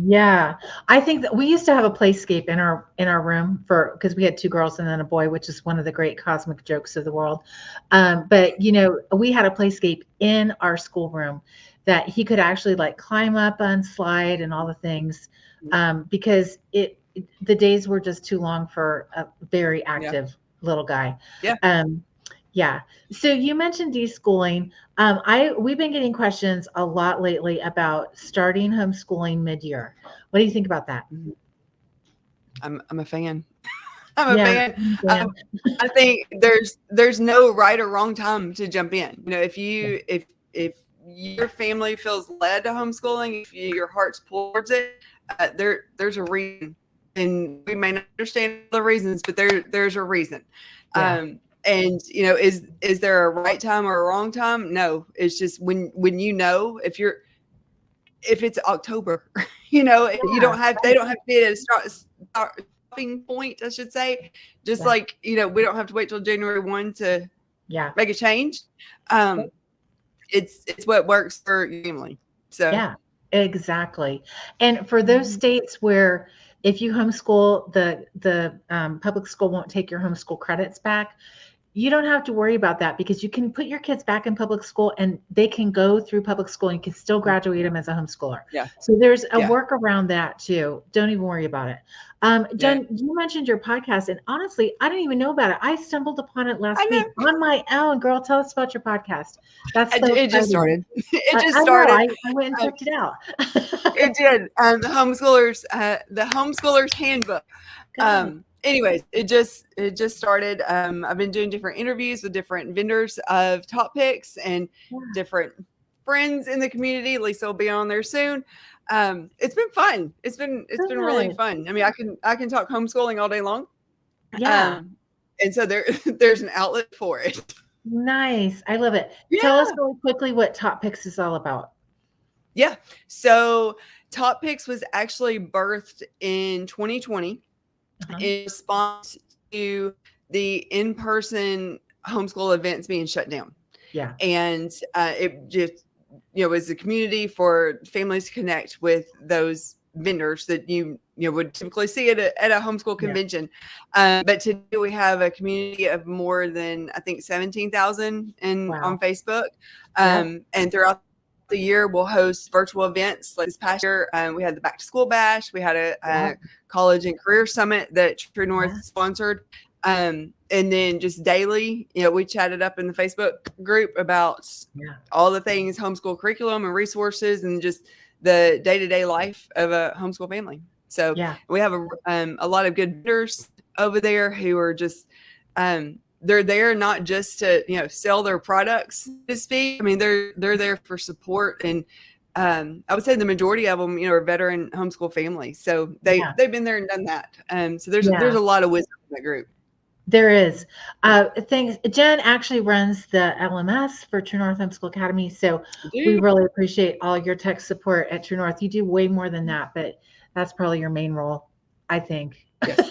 Yeah, I think that we used to have a playscape in our room, because we had 2 girls and then a boy, which is one of the great cosmic jokes of the world. But you know, we had a playscape in our schoolroom that he could actually like climb up and slide and all the things, because the days were just too long for a very active little guy. Yeah. So you mentioned deschooling. We've been getting questions a lot lately about starting homeschooling mid-year. What do you think about that? I'm a fan. I'm a fan. I think there's no right or wrong time to jump in. You know, if your family feels led to homeschooling, if your heart's pulled towards it, there's a reason, and we may not understand the reasons, but there's a reason. And, you know, is there a right time or a wrong time? No, it's just when you know, if it's October, you know, they don't have to be at a stopping point, I should say. Just like, you know, we don't have to wait till January 1 to make a change. It's what works for your family. So yeah, exactly. And for those states where if you homeschool, the public school won't take your homeschool credits back, you don't have to worry about that, because you can put your kids back in public school and they can go through public school and you can still graduate them as a homeschooler. So there's a work around that too. Don't even worry about it. Jen, you mentioned your podcast, and honestly, I didn't even know about it. I stumbled upon it last week on my own. Girl, tell us about your podcast. It just started. I went and checked it out. It did. The Homeschoolers Handbook. Anyways, it just started. I've been doing different interviews with different vendors of top picks and different friends in the community. Lisa will be on there soon. It's been fun. It's been really fun. I can talk homeschooling all day long. And so there's an outlet for it. Nice. I love it. Tell us really quickly what Top Picks is all about. Yeah. So Top Picks was actually birthed in 2020 in response to the in-person homeschool events being shut down. Yeah. And it just, you know, was a community for families to connect with those vendors that you would typically see at a homeschool convention. But today we have a community of more than, I think, 17,000 on Facebook. And throughout the year, we'll host virtual events. Like this past year, we had the Back to School Bash. We had a college and career summit that True North sponsored. And then just daily, we chatted up in the Facebook group about all the things homeschool curriculum and resources and just the day-to-day life of a homeschool family. So we have a lot of good vendors over there who are just, they're there not just to, sell their products, so to speak. I mean, they're there for support. And I would say the majority of them, are veteran homeschool families. So they've been there and done that. So there's a lot of wisdom in that group. There is. Thanks. Jen actually runs the LMS for True North Homeschool Academy. So we really appreciate all your tech support at True North. You do way more than that, but that's probably your main role, I think. Yes,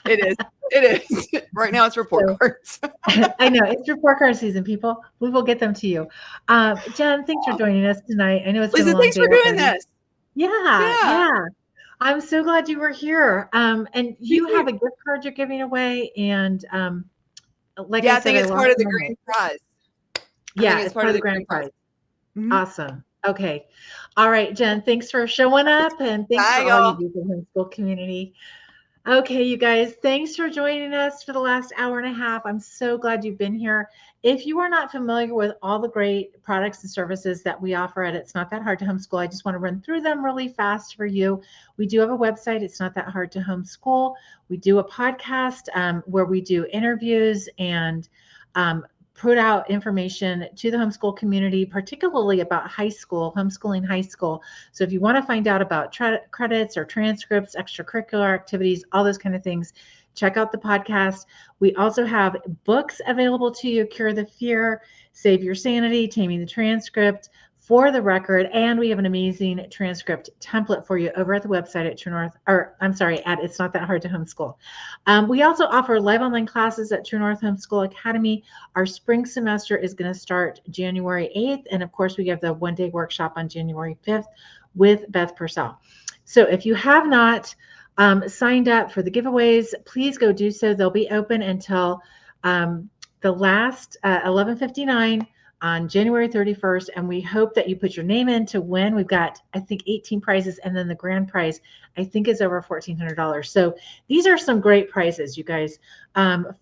it is. It is. Right now it's report cards. I know. It's report card season, people. We will get them to you. Jen, thanks for joining us tonight. I know it's been a long thanks day for doing already. this. Yeah. I'm so glad you were here. And you have a gift card you're giving away. And like I said, I think it's part of the grand prize. Yeah, it's part of the grand prize. Mm-hmm. Awesome. Okay. All right, Jen, thanks for showing up. And thanks for all you do for the homeschool community. Okay, you guys, thanks for joining us for the last hour and a half. I'm so glad you've been here. If you are not familiar with all the great products and services that we offer at It's Not That Hard to Homeschool, I just want to run through them really fast for you. We do have a website, It's Not That Hard to Homeschool. We do a podcast where we do interviews and put out information to the homeschool community, particularly about high school, homeschooling high school. So if you want to find out about credits or transcripts, extracurricular activities, all those kind of things, check out the podcast. We also have books available to you, Cure the Fear, Save Your Sanity, Taming the Transcript, For the Record, and we have an amazing transcript template for you over at the website at True North, at It's Not That Hard to Homeschool. We also offer live online classes at True North Homeschool Academy. Our spring semester is going to start January 8th, and of course we have the one-day workshop on January 5th with Beth Purcell. So if you have not signed up for the giveaways, please go do so. They'll be open until the last 11:59 on January 31st, and we hope that you put your name in to win. We've got, I think, 18 prizes, and then the grand prize, I think, is over $1,400. So these are some great prizes, you guys.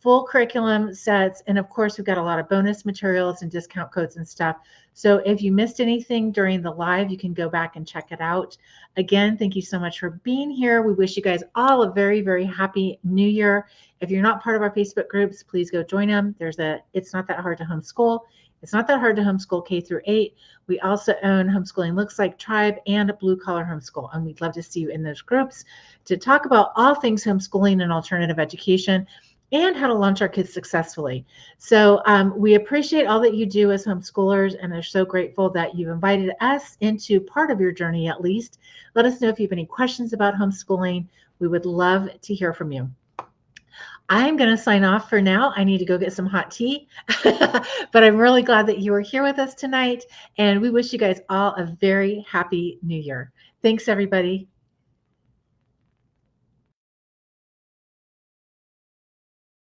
Full curriculum sets, and of course, we've got a lot of bonus materials and discount codes and stuff. So if you missed anything during the live, you can go back and check it out. Again, thank you so much for being here. We wish you guys all a very, very happy New Year. If you're not part of our Facebook groups, please go join them. There's It's Not That Hard to Homeschool. It's Not That Hard to Homeschool K through 8. We also own Homeschooling Looks Like Tribe and Blue Collar Homeschool. And we'd love to see you in those groups to talk about all things homeschooling and alternative education and how to launch our kids successfully. So we appreciate all that you do as homeschoolers and are so grateful that you've invited us into part of your journey at least. Let us know if you have any questions about homeschooling. We would love to hear from you. I'm going to sign off for now. I need to go get some hot tea, but I'm really glad that you were here with us tonight, and we wish you guys all a very happy New Year. Thanks, everybody.